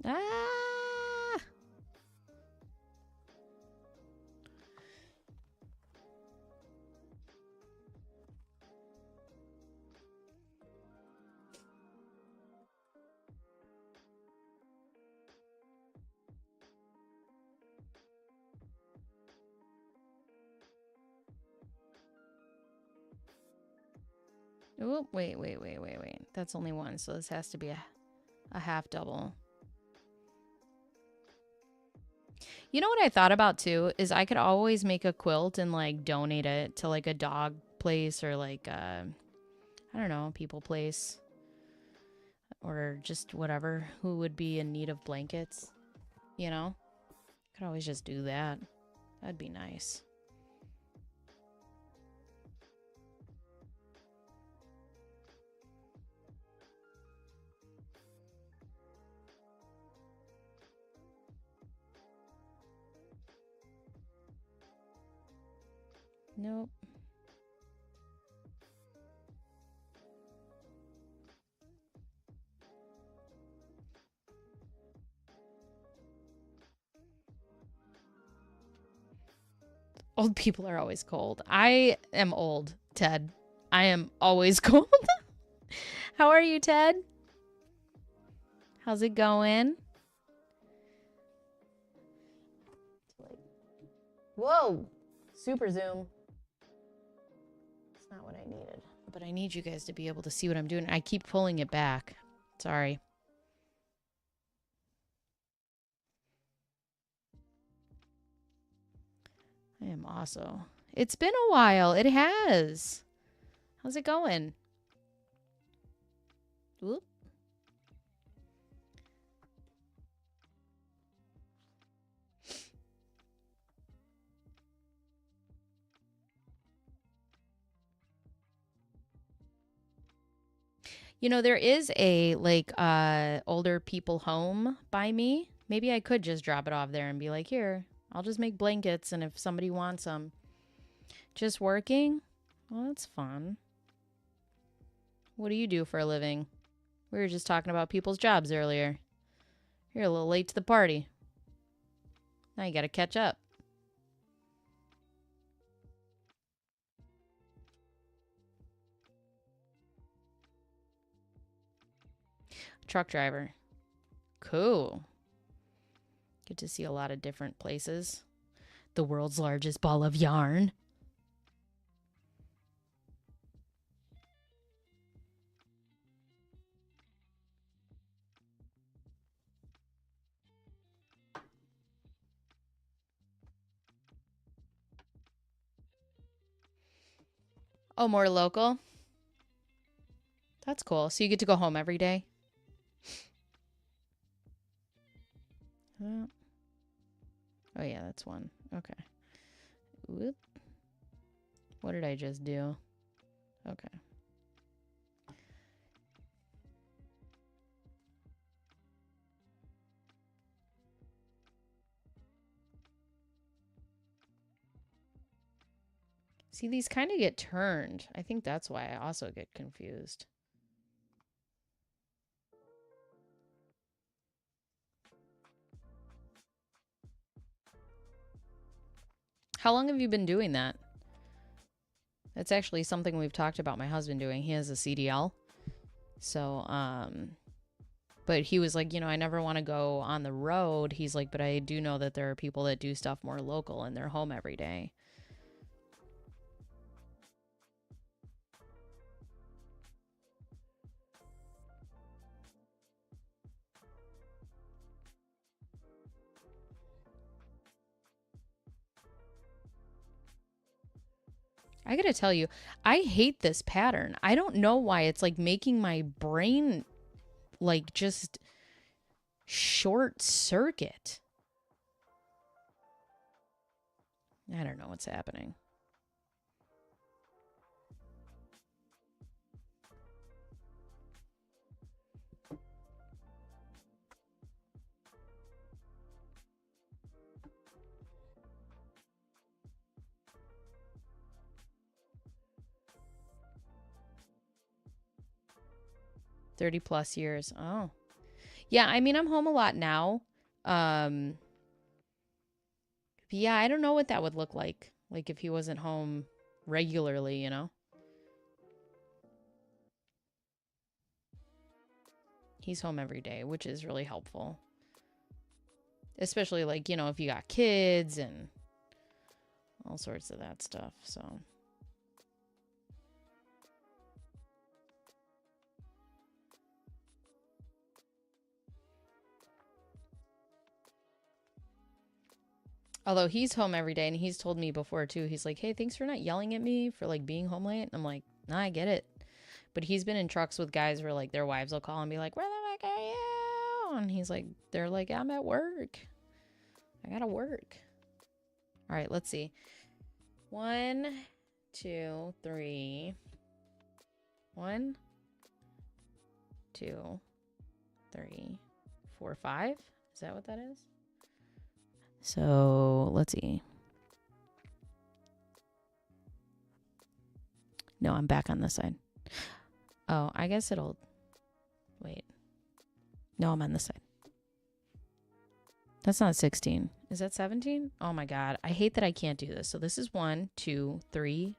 Ah! Oh, wait. That's only one, so this has to be a half double. You know what I thought about too is I could always make a quilt and like donate it to like a dog place or like I don't know, people place or just whatever who would be in need of blankets, you know? Could always just do that. That'd be nice. Nope. Old people are always cold. I am old, Ted. I am always cold. How are you, Ted? How's it going? Whoa! Super zoom. That's not what I needed. But I need you guys to be able to see what I'm doing. I keep pulling it back. Sorry. I am also It's been a while. It has. How's it going? Whoop. You know, there is a like older people home by me. Maybe I could just drop it off there and be like, "Here, I'll just make blankets and if somebody wants them." Just working? Well, that's fun. What do you do for a living? We were just talking about people's jobs earlier. You're a little late to the party. Now you got to catch up. Truck driver. Cool. Get to see a lot of different places. The world's largest ball of yarn. Oh, more local? That's cool. So you get to go home every day? Oh, yeah, that's one. Okay. Whoop. What did I just do? Okay. See, these kind of get turned. I think that's why I also get confused. How long have you been doing that? That's actually something we've talked about my husband doing. He has a CDL. So, but he was like, you know, I never want to go on the road. He's like, but I do know that there are people that do stuff more local and they're home every day. I gotta tell you, I hate this pattern. I don't know why it's like making my brain like just short circuit. I don't know what's happening. +30 years. Oh. Yeah, I mean, I'm home a lot now. Yeah, I don't know what that would look like. Like if he wasn't home regularly, you know? He's home every day, which is really helpful. Especially like, you know, if you got kids and all sorts of that stuff. So although he's home every day and he's told me before too, he's like, hey, thanks for not yelling at me for like being home late. And I'm like, nah, I get it. But he's been in trucks with guys where like their wives will call and be like, where the fuck are you? And he's like, they're like, I'm at work. I gotta work. All right, let's see. 1, 2, 3. 1, 2, 3, 4, 5. Is that what that is? So let's see. No, I'm back on this side. Oh, I guess it'll... Wait. No, I'm on this side. That's not 16. Is that 17? Oh my God. I hate that I can't do this. So this is 1, 2, 3.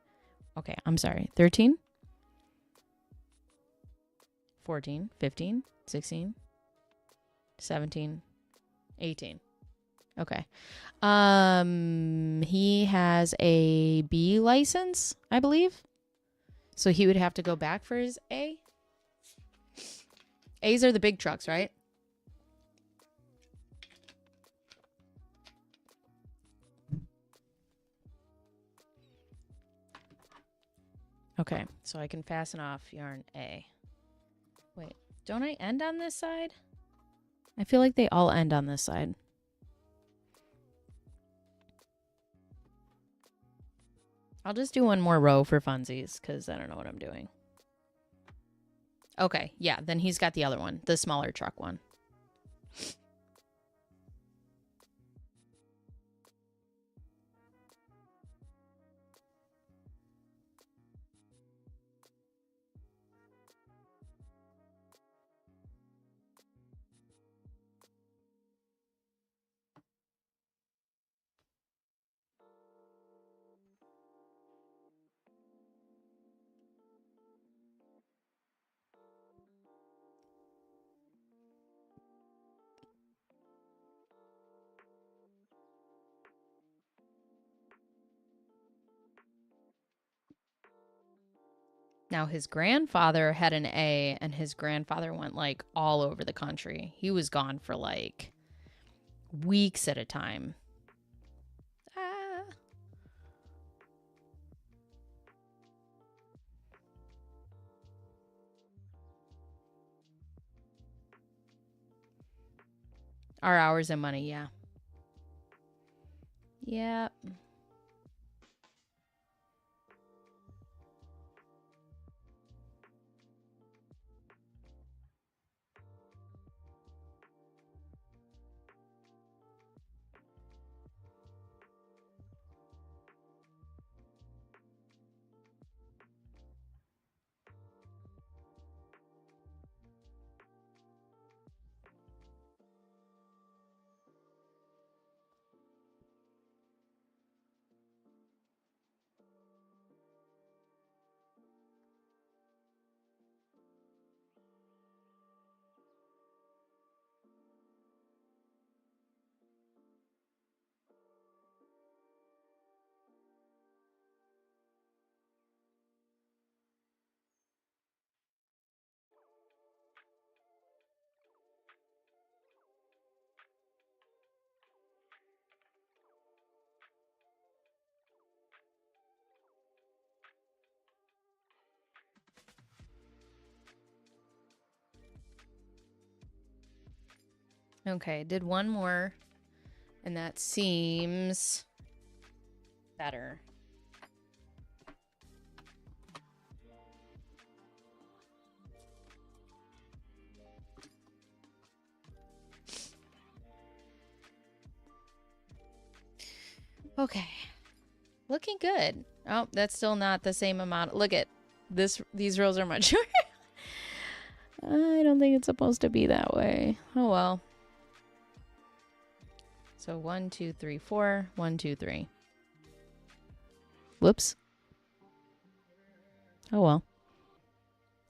Okay, I'm sorry. 13, 14, 15, 16, 17, 18. Okay. He has a B license, I believe. So he would have to go back for his A. A's are the big trucks, right? Okay, so I can fasten off yarn A. Wait, don't I end on this side? I feel like they all end on this side. I'll just do one more row for funsies because I don't know what I'm doing. Okay, yeah, then he's got the other one, the smaller truck one. Now, his grandfather had an A, and his grandfather went like all over the country. He was gone for like weeks at a time. Ah. Our hours and money, yeah. Yep. Okay, did one more, and that seems better. Okay, looking good. Oh, that's still not the same amount. Look at this. These rows are much shorter. I don't think it's supposed to be that way. Oh well. So 1, 2, 3, 4. 1, 2, 3. Whoops. Oh well.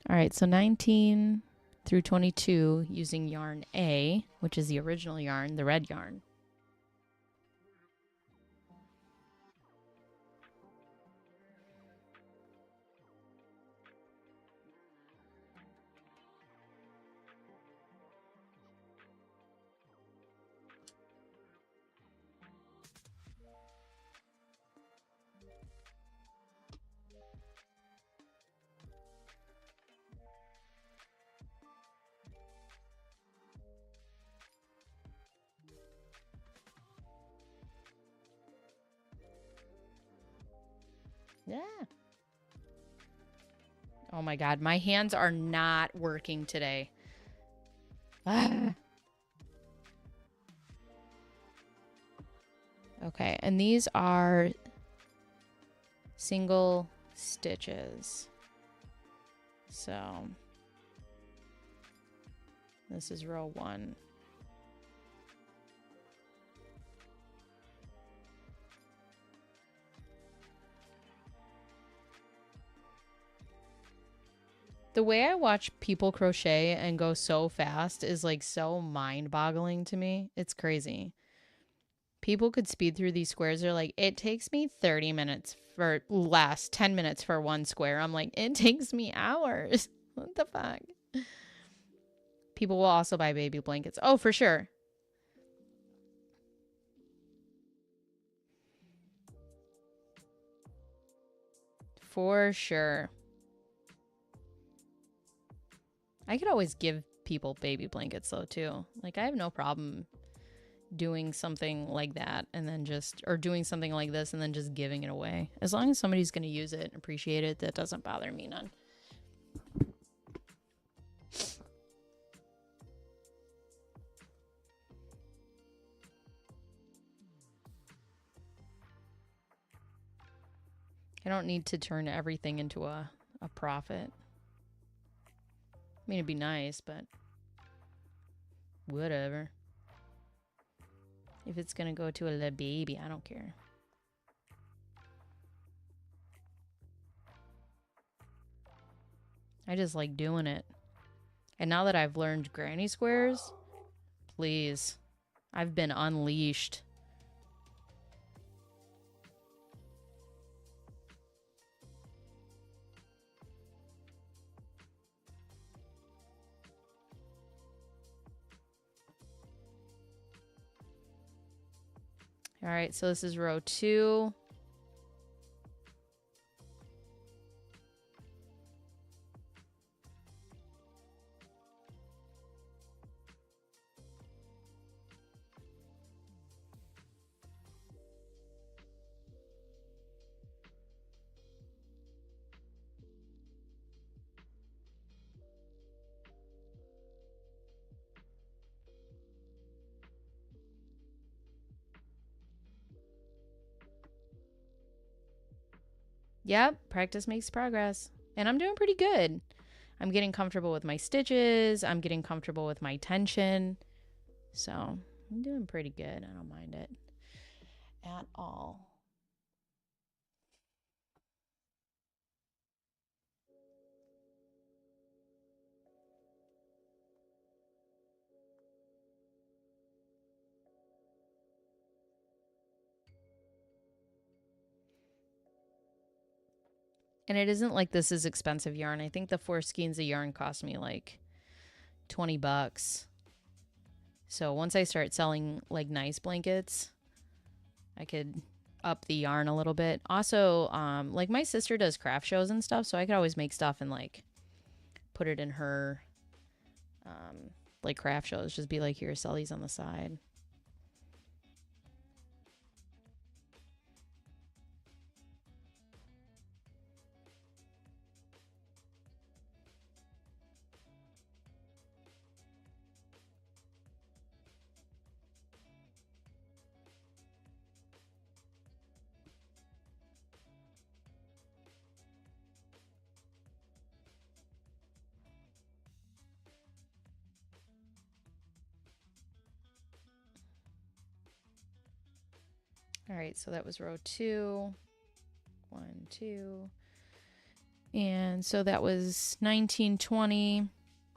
All right, so 19 through 22 using yarn A, which is the original yarn, the red yarn. Yeah. Oh my God, my hands are not working today. Ah. Okay, and these are single stitches. So this is row 1. The way I watch people crochet and go so fast is like so mind-boggling to me. It's crazy. People could speed through these squares. They're like, it takes me 30 minutes for less, 10 minutes for one square. I'm like, it takes me hours. What the fuck? People will also buy baby blankets. Oh, for sure. For sure. I could always give people baby blankets though too. Like I have no problem doing something like that and then just, or doing something like this and then just giving it away. As long as somebody's going to use it and appreciate it, that doesn't bother me none. I don't need to turn everything into a profit. I mean, it'd be nice, but whatever. If it's going to go to a little baby, I don't care. I just like doing it. And now that I've learned granny squares, please, I've been unleashed. All right, so this is row 2. Yep, practice makes progress. And I'm doing pretty good. I'm getting comfortable with my stitches. I'm getting comfortable with my tension. So I'm doing pretty good. I don't mind it at all. And it isn't like this is expensive yarn. I think the 4 skeins of yarn cost me like $20. So once I start selling like nice blankets, I could up the yarn a little bit. Also, like my sister does craft shows and stuff, so I could always make stuff and like put it in her like craft shows. Just be like, here, sell these on the side. All right, so that was row 2. 1, 2. And so that was 19, 20.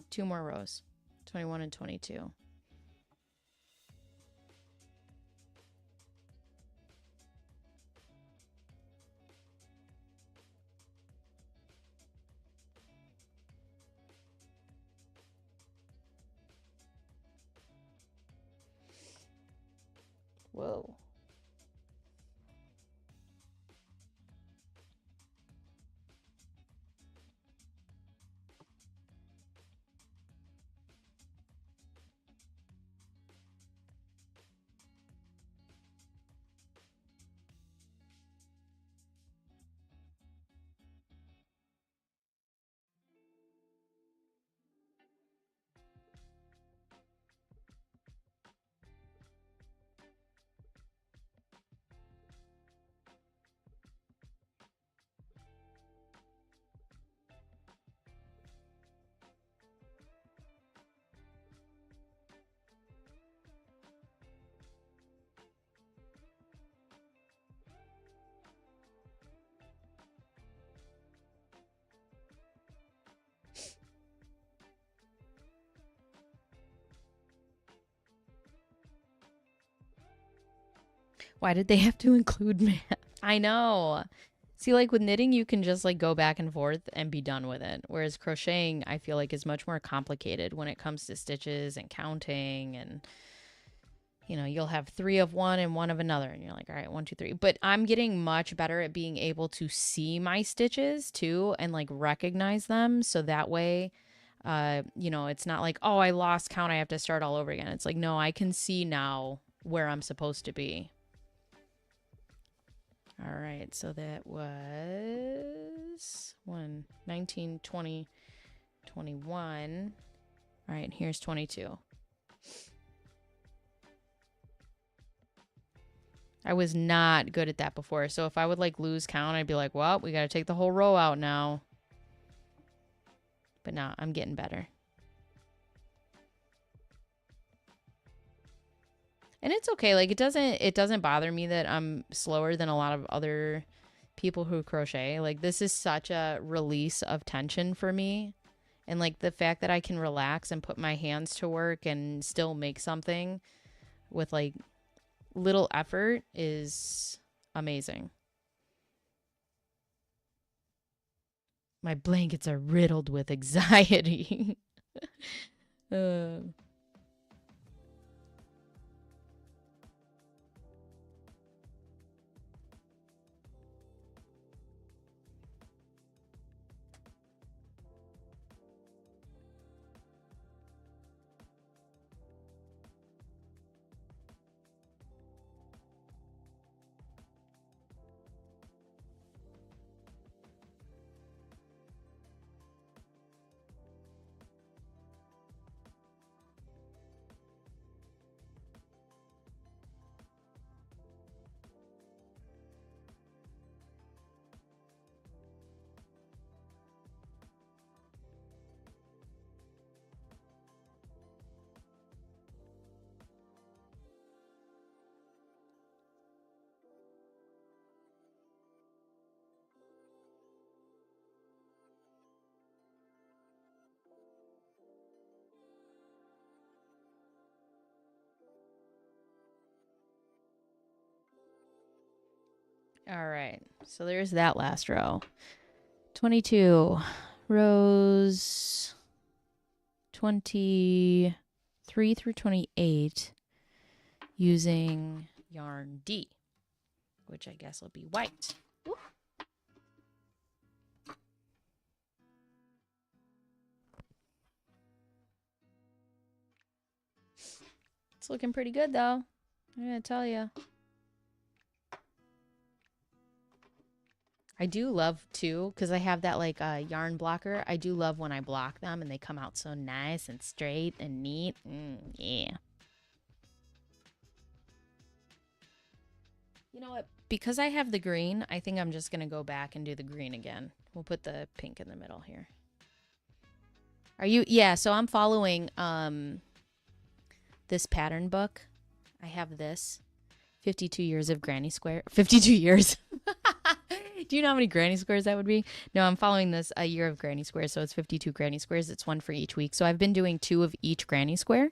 2 more rows. 21 and 22. Whoa. Why did they have to include math? I know. See, like with knitting, you can just like go back and forth and be done with it. Whereas crocheting, I feel like is much more complicated when it comes to stitches and counting and you'll have three of one and one of another, and you're like, all right, one, two, three. But I'm getting much better at being able to see my stitches too and like recognize them. So that way, it's not like, oh, I lost count, I have to start all over again. It's like, no, I can see now where I'm supposed to be. All right, so that was 19, 20, 21. All right, here's 22. I was not good at that before. So if I would like lose count, I'd be like, well, we got to take the whole row out now. But no, I'm getting better. And it's okay. Like it doesn't bother me that I'm slower than a lot of other people who crochet. Like this is such a release of tension for me. And like the fact that I can relax and put my hands to work and still make something with like little effort is amazing. My blankets are riddled with anxiety. uh. All right. So there's that last row. 22 rows 23 through 28 using yarn D, which I guess will be white. Ooh. It's looking pretty good though, I'm gonna tell you. I do love too, because I have that like yarn blocker. I do love when I block them and they come out so nice and straight and neat. Yeah. You know what? Because I have the green, I think I'm just going to go back and do the green again. We'll put the pink in the middle here. Are you? Yeah, so I'm following this pattern book. I have this 52 years of Granny Square. 52 years. Do you know how many Granny Squares that would be? No, I'm following this a year of Granny Squares, so it's 52 Granny Squares. It's one for each week. So I've been doing 2 of each Granny Square.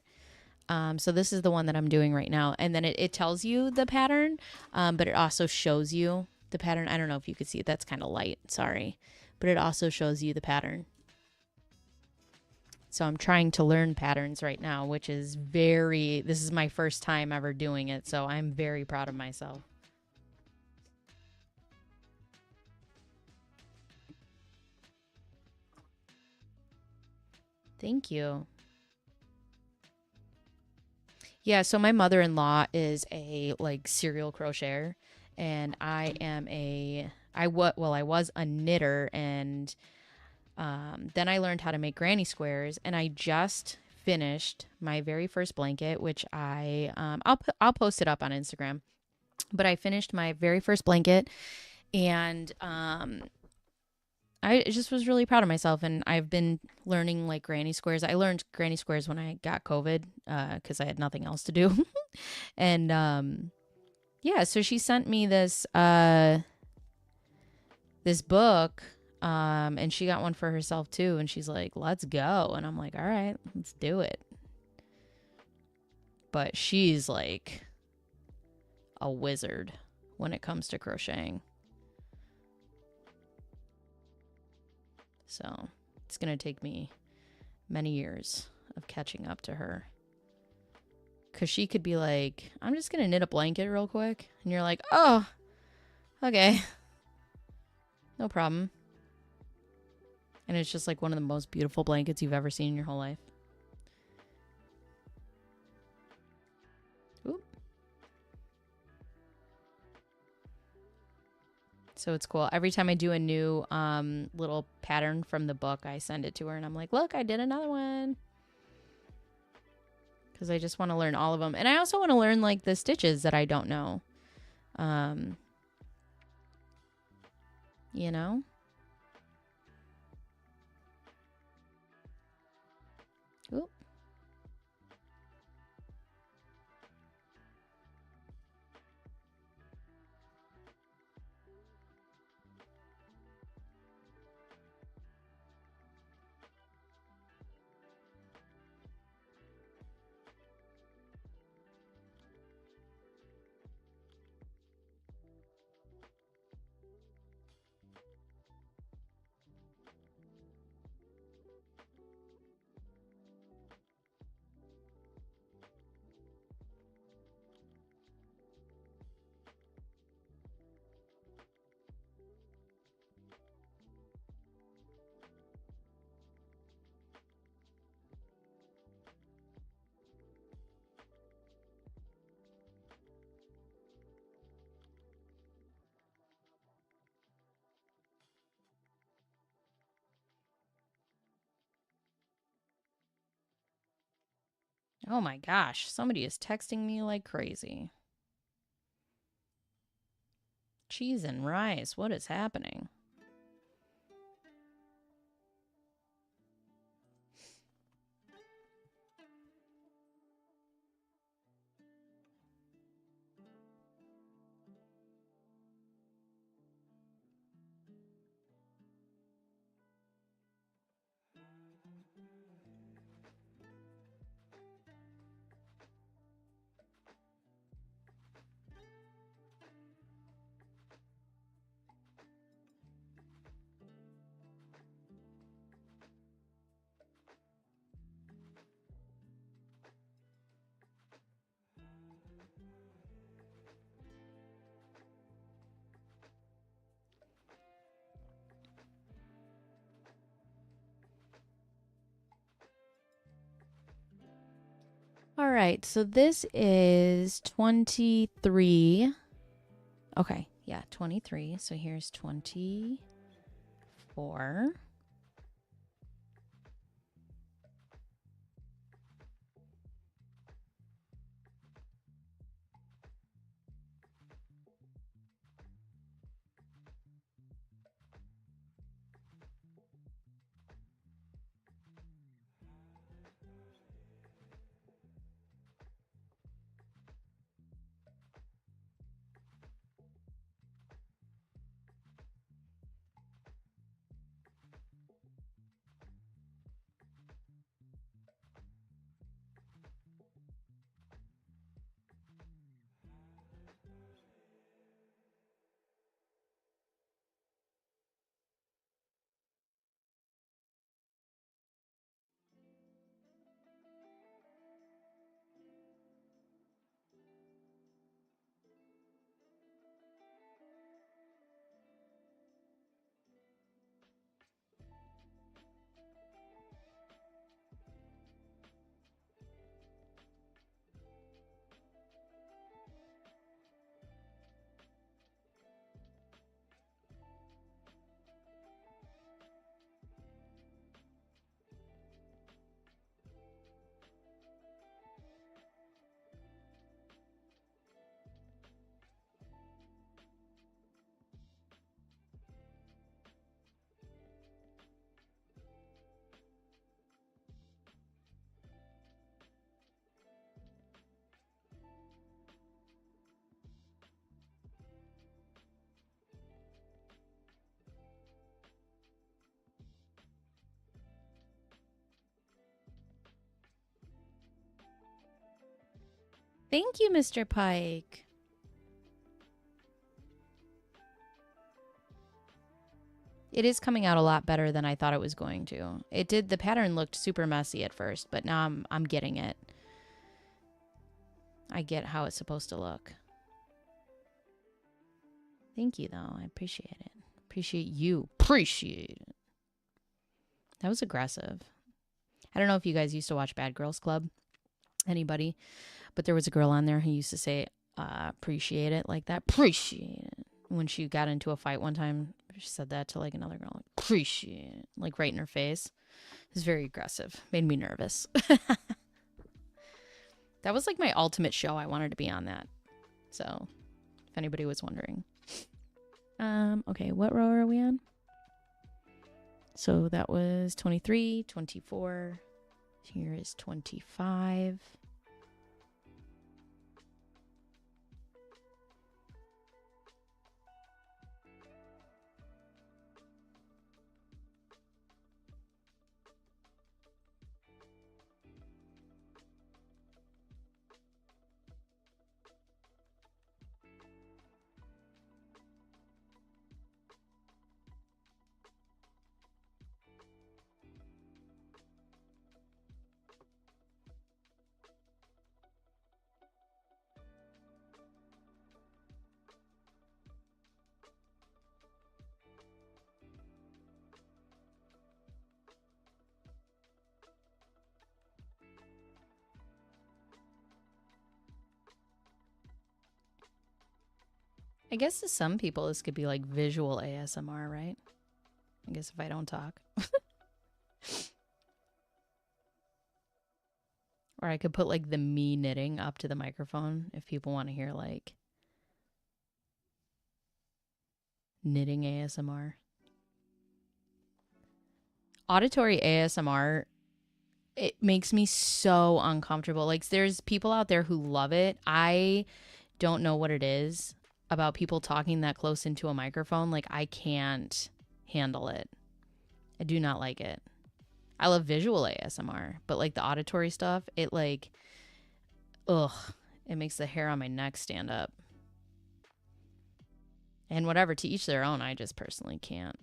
So this is the one that I'm doing right now. And then it tells you the pattern, but it also shows you the pattern. I don't know if you could see it. That's kind of light. Sorry. But it also shows you the pattern. So I'm trying to learn patterns right now, which is this is my first time ever doing it. So I'm very proud of myself. Thank you. Yeah, so my mother-in-law is a like serial crocheter, and I am I was a knitter, and then I learned how to make granny squares, and I just finished my very first blanket, which I'll post it up on Instagram. But I finished my very first blanket, and I just was really proud of myself, and I've been learning like granny squares. I learned granny squares when I got COVID because I had nothing else to do. And yeah, so she sent me this this book, and she got one for herself too, and she's like, let's go. And I'm like, all right, let's do it. But she's like a wizard when it comes to crocheting. So it's going to take me many years of catching up to her, Because she could be like, I'm just going to knit a blanket real quick. And you're like, oh, okay. No problem. And it's just like one of the most beautiful blankets you've ever seen in your whole life. Oop. So it's cool. Every time I do a new little pattern from the book, I send it to her and I'm like, look, I did another one. Because I just want to learn all of them. And I also want to learn like the stitches that I don't know. You know? Oop. Oh my gosh. Somebody is texting me like crazy. Cheese and rice. What is happening? All right, so this is 23. Okay, yeah, 23. So here's 24. Thank you, Mr. Pike. It is coming out a lot better than I thought it was going to. It did. The pattern looked super messy at first, but now I'm getting it. I get how it's supposed to look. Thank you, though. I appreciate it. Appreciate you. Appreciate it. That was aggressive. I don't know if you guys used to watch Bad Girls Club. Anybody? But there was a girl on there who used to say, appreciate it like that. Appreciate it. When she got into a fight one time, she said that to like another girl. Like, appreciate it. Like right in her face. It was very aggressive. Made me nervous. That was like my ultimate show. I wanted to be on that. So, if anybody was wondering. Okay, what row are we on? So that was 23, 24. Here is 25. I guess to some people this could be like visual ASMR, right? I guess if I don't talk. Or I could put like the me knitting up to the microphone if people want to hear like knitting ASMR. Auditory ASMR, it makes me so uncomfortable. Like there's people out there who love it. I don't know what it is about people talking that close into a microphone. Like I can't handle it. I do not like it. I love visual ASMR, but like the auditory stuff, it like, ugh, it makes the hair on my neck stand up. And whatever, to each their own. I just personally can't.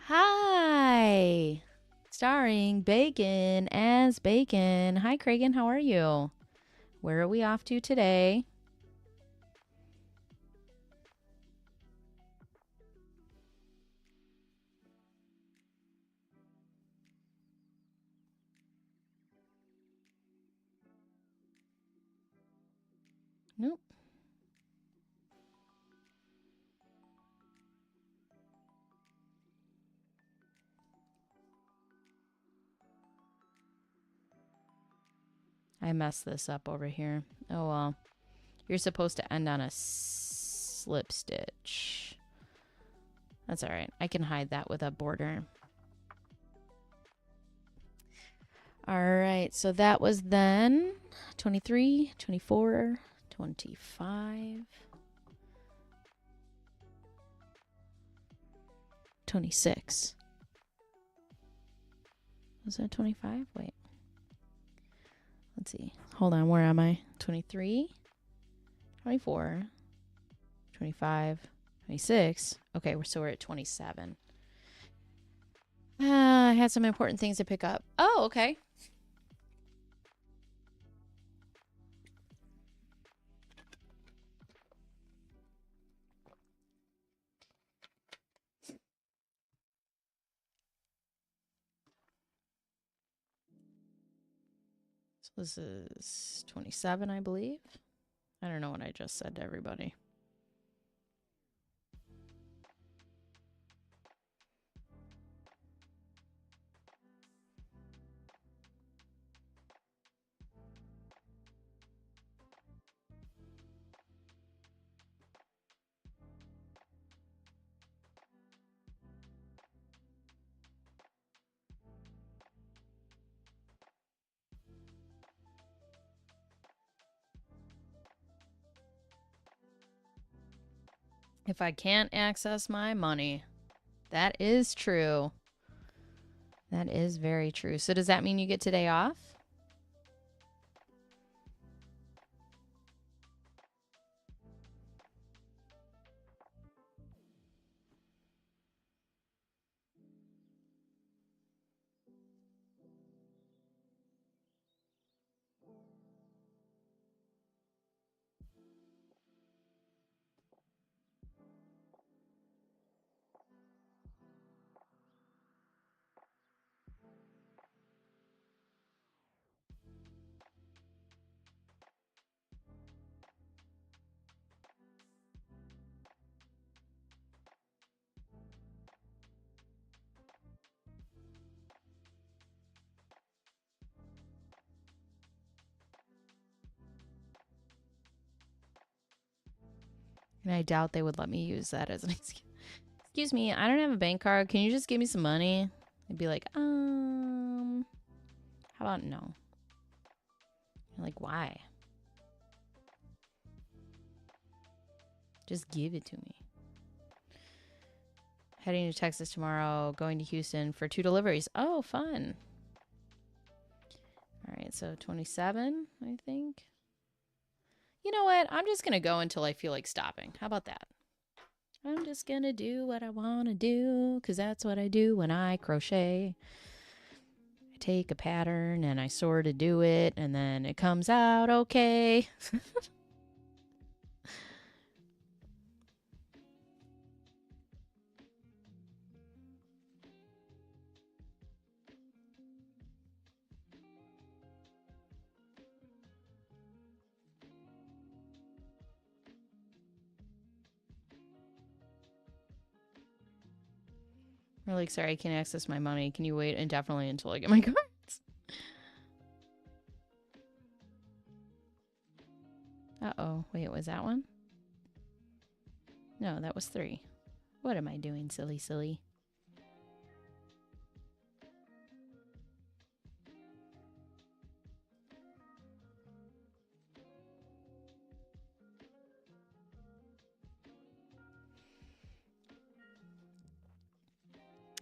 Hi. Starring Bacon as Bacon. Hi, Kragan. How are you? Where are we off to today? Nope. I messed this up over here. Oh, well. You're supposed to end on a slip stitch. That's all right. I can hide that with a border. All right. So that was then 23, 24, 25, 26. Was that 25? Wait. Let's see. Hold on. Where am I? 23, 24, 25, 26. Okay, so we're at 27. I had some important things to pick up. Oh, okay. So this is 27, I believe. I don't know what I just said to everybody. If I can't access my money, that is true. That is very true. So does that mean you get today off? And I doubt they would let me use that as an excuse. Excuse me, I don't have a bank card. Can you just give me some money? I'd be like, how about no? Like, why? Just give it to me. Heading to Texas tomorrow, going to Houston for 2 deliveries. Oh, fun. All right, so 27, I think. You know what? I'm just going to go until I feel like stopping. How about that? I'm just going to do what I want to do because that's what I do when I crochet. I take a pattern and I sort of do it and then it comes out okay. We're like, sorry, I can't access my money. Can you wait indefinitely until I get my cards? Uh-oh. Wait, was that one? No, that was 3. What am I doing, silly?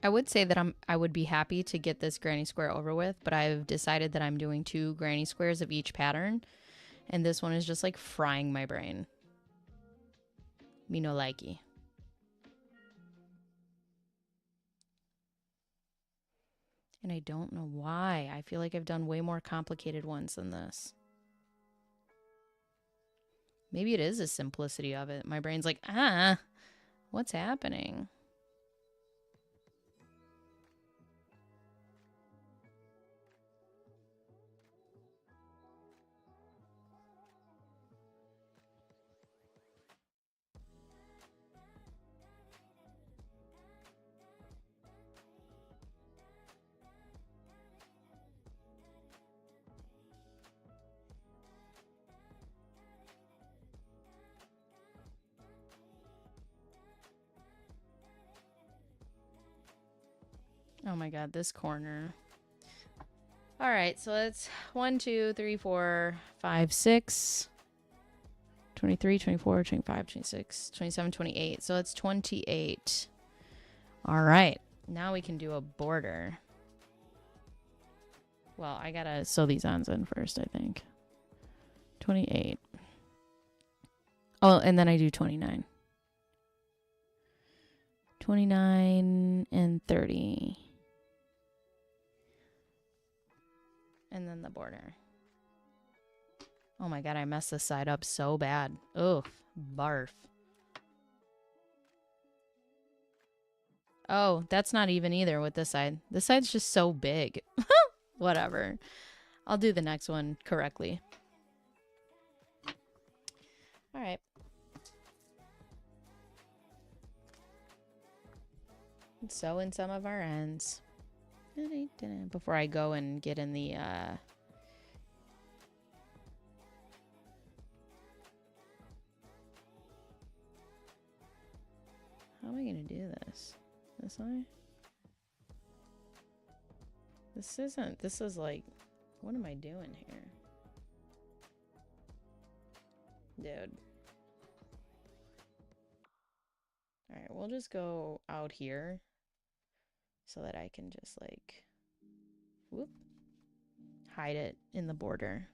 I would say that I would be happy to get this granny square over with, but I've decided that I'm doing 2 granny squares of each pattern, and this one is just like frying my brain. Me no likey. And I don't know why. I feel like I've done way more complicated ones than this. Maybe it is the simplicity of it. My brain's like, what's happening? Oh my god, this corner. All right, so it's 1, 2, 3, 4, 5, 6, 23, 24, 25, 26, 27, 28. So it's 28. All right, now we can do a border. Well, I gotta sew these ends in first, I think. 28. Oh, and then I do 29. 29 and 30. And then the border. Oh my god, I messed this side up so bad. Ugh, barf. Oh, that's not even either with this side. This side's just so big. Whatever. I'll do the next one correctly. All right. Sew in some of our ends. Before I go and get in the how am I gonna do this? This way? This is like, what am I doing here? Dude. Alright, we'll just go out here so that I can just like, whoop, hide it in the border.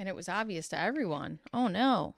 And it was obvious to everyone. Oh no.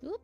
Oop.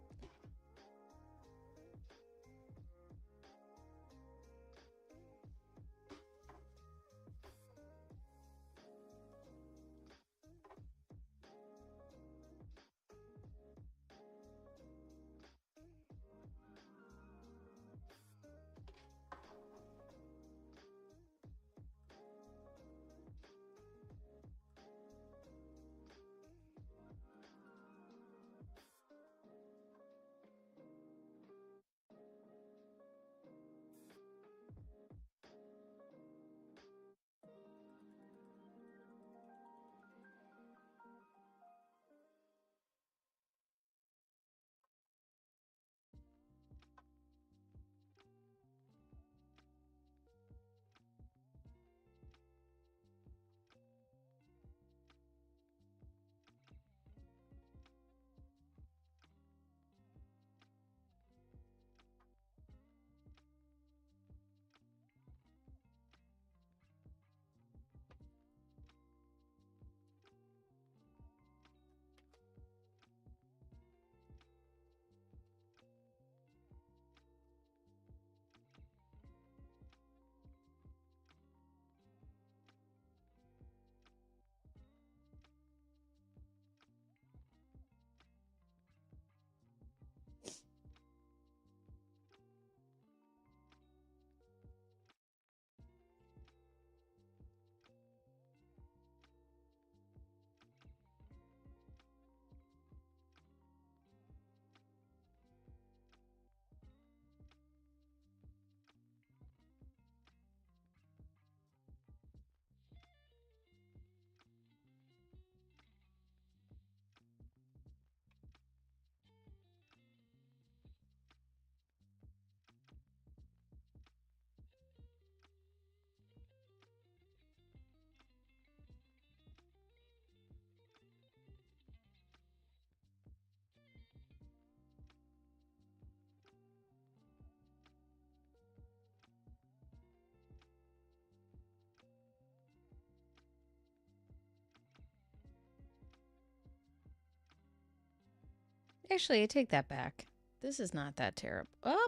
Actually, I take that back. This is not that terrible. Oh,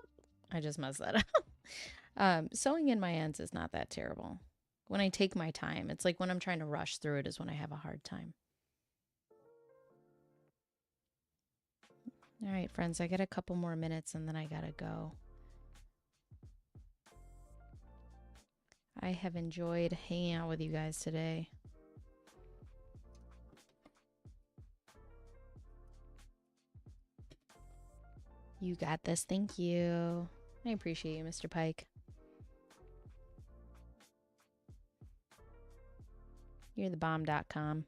I just messed that up. Sewing in my ends is not that terrible. When I take my time, it's like when I'm trying to rush through it is when I have a hard time. All right, friends, I got a couple more minutes and then I gotta go. I have enjoyed hanging out with you guys today. You got this. Thank you. I appreciate you, Mr. Pike. You're the bomb.com.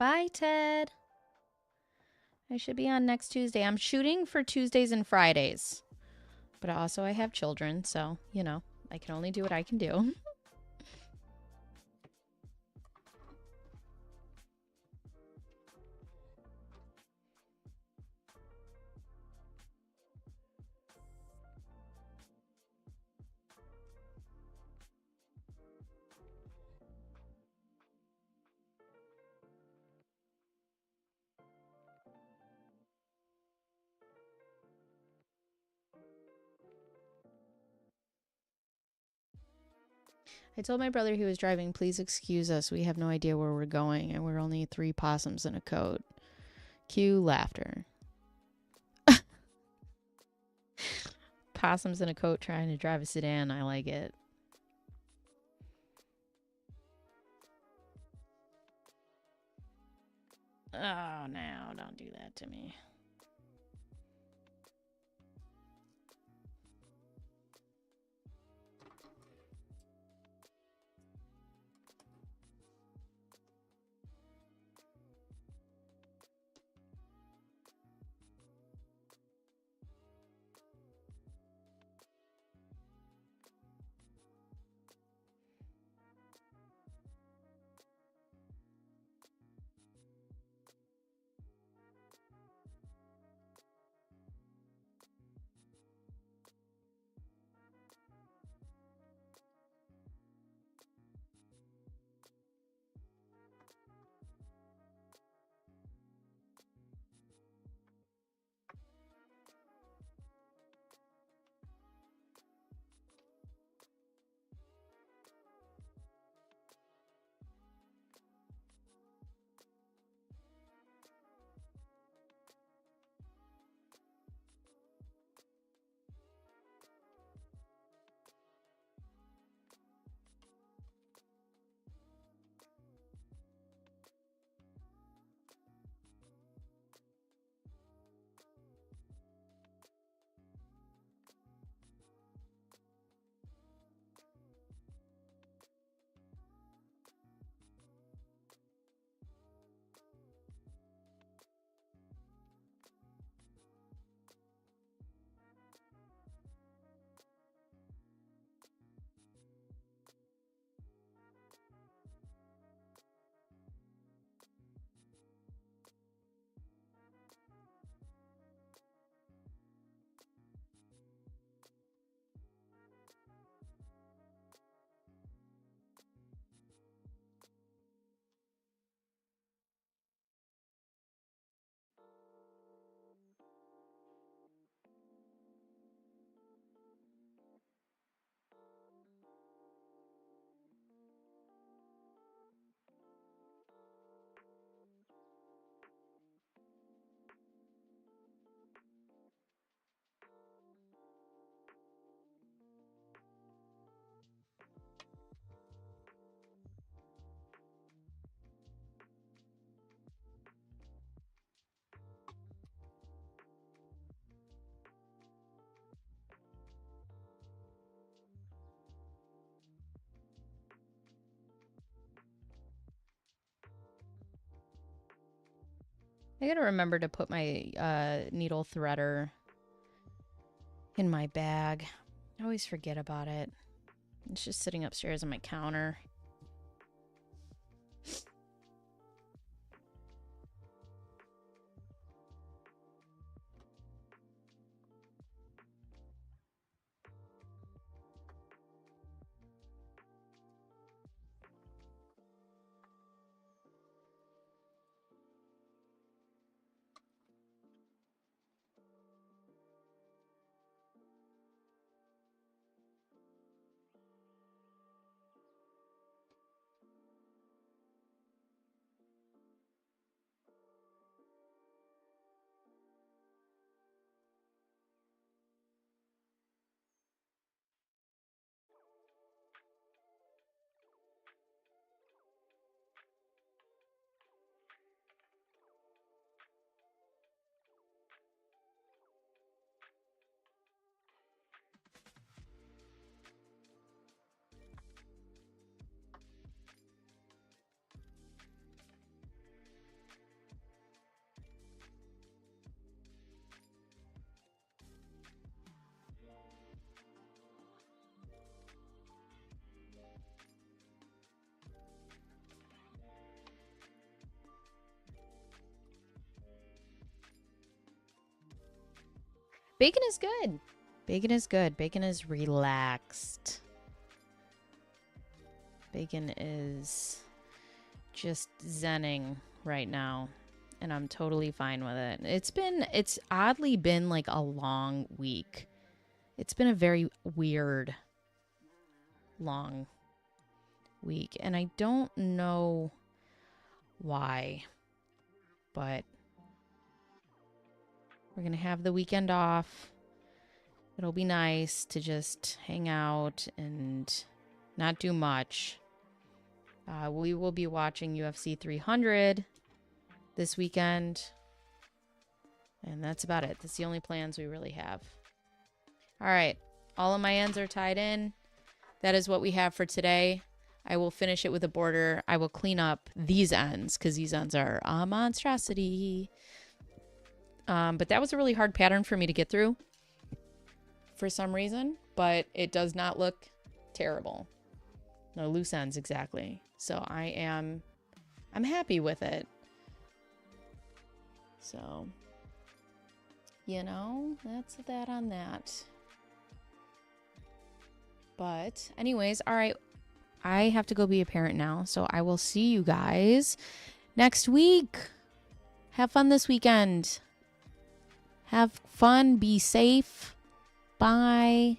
Bye, Ted. I should be on next Tuesday. I'm shooting for Tuesdays and Fridays. But also I have children, so, you know, I can only do what I can do. I told my brother he was driving, please excuse us. We have no idea where we're going, and we're only 3 possums in a coat. Cue laughter. Possums in a coat trying to drive a sedan. I like it. Oh, no, don't do that to me. I gotta remember to put my needle threader in my bag. I always forget about it. It's just sitting upstairs on my counter. Bacon is good. Bacon is good. Bacon is relaxed. Bacon is just zenning right now, and I'm totally fine with it. It's oddly been like a long week. It's been a very weird long week, and I don't know why, but we're gonna have the weekend off. It'll be nice to just hang out and not do much. We will be watching UFC 300 this weekend, and that's about it. That's the only plans we really have. All right, all of my ends are tied in. That is what we have for today. I will finish it with a border. I will clean up these ends because these ends are a monstrosity. But that was a really hard pattern for me to get through for some reason, but it does not look terrible. No loose ends exactly. So I'm happy with it. So, you know, that's that on that. But anyways, all right. I have to go be a parent now, so I will see you guys next week. Have fun this weekend. Have fun. Be safe. Bye.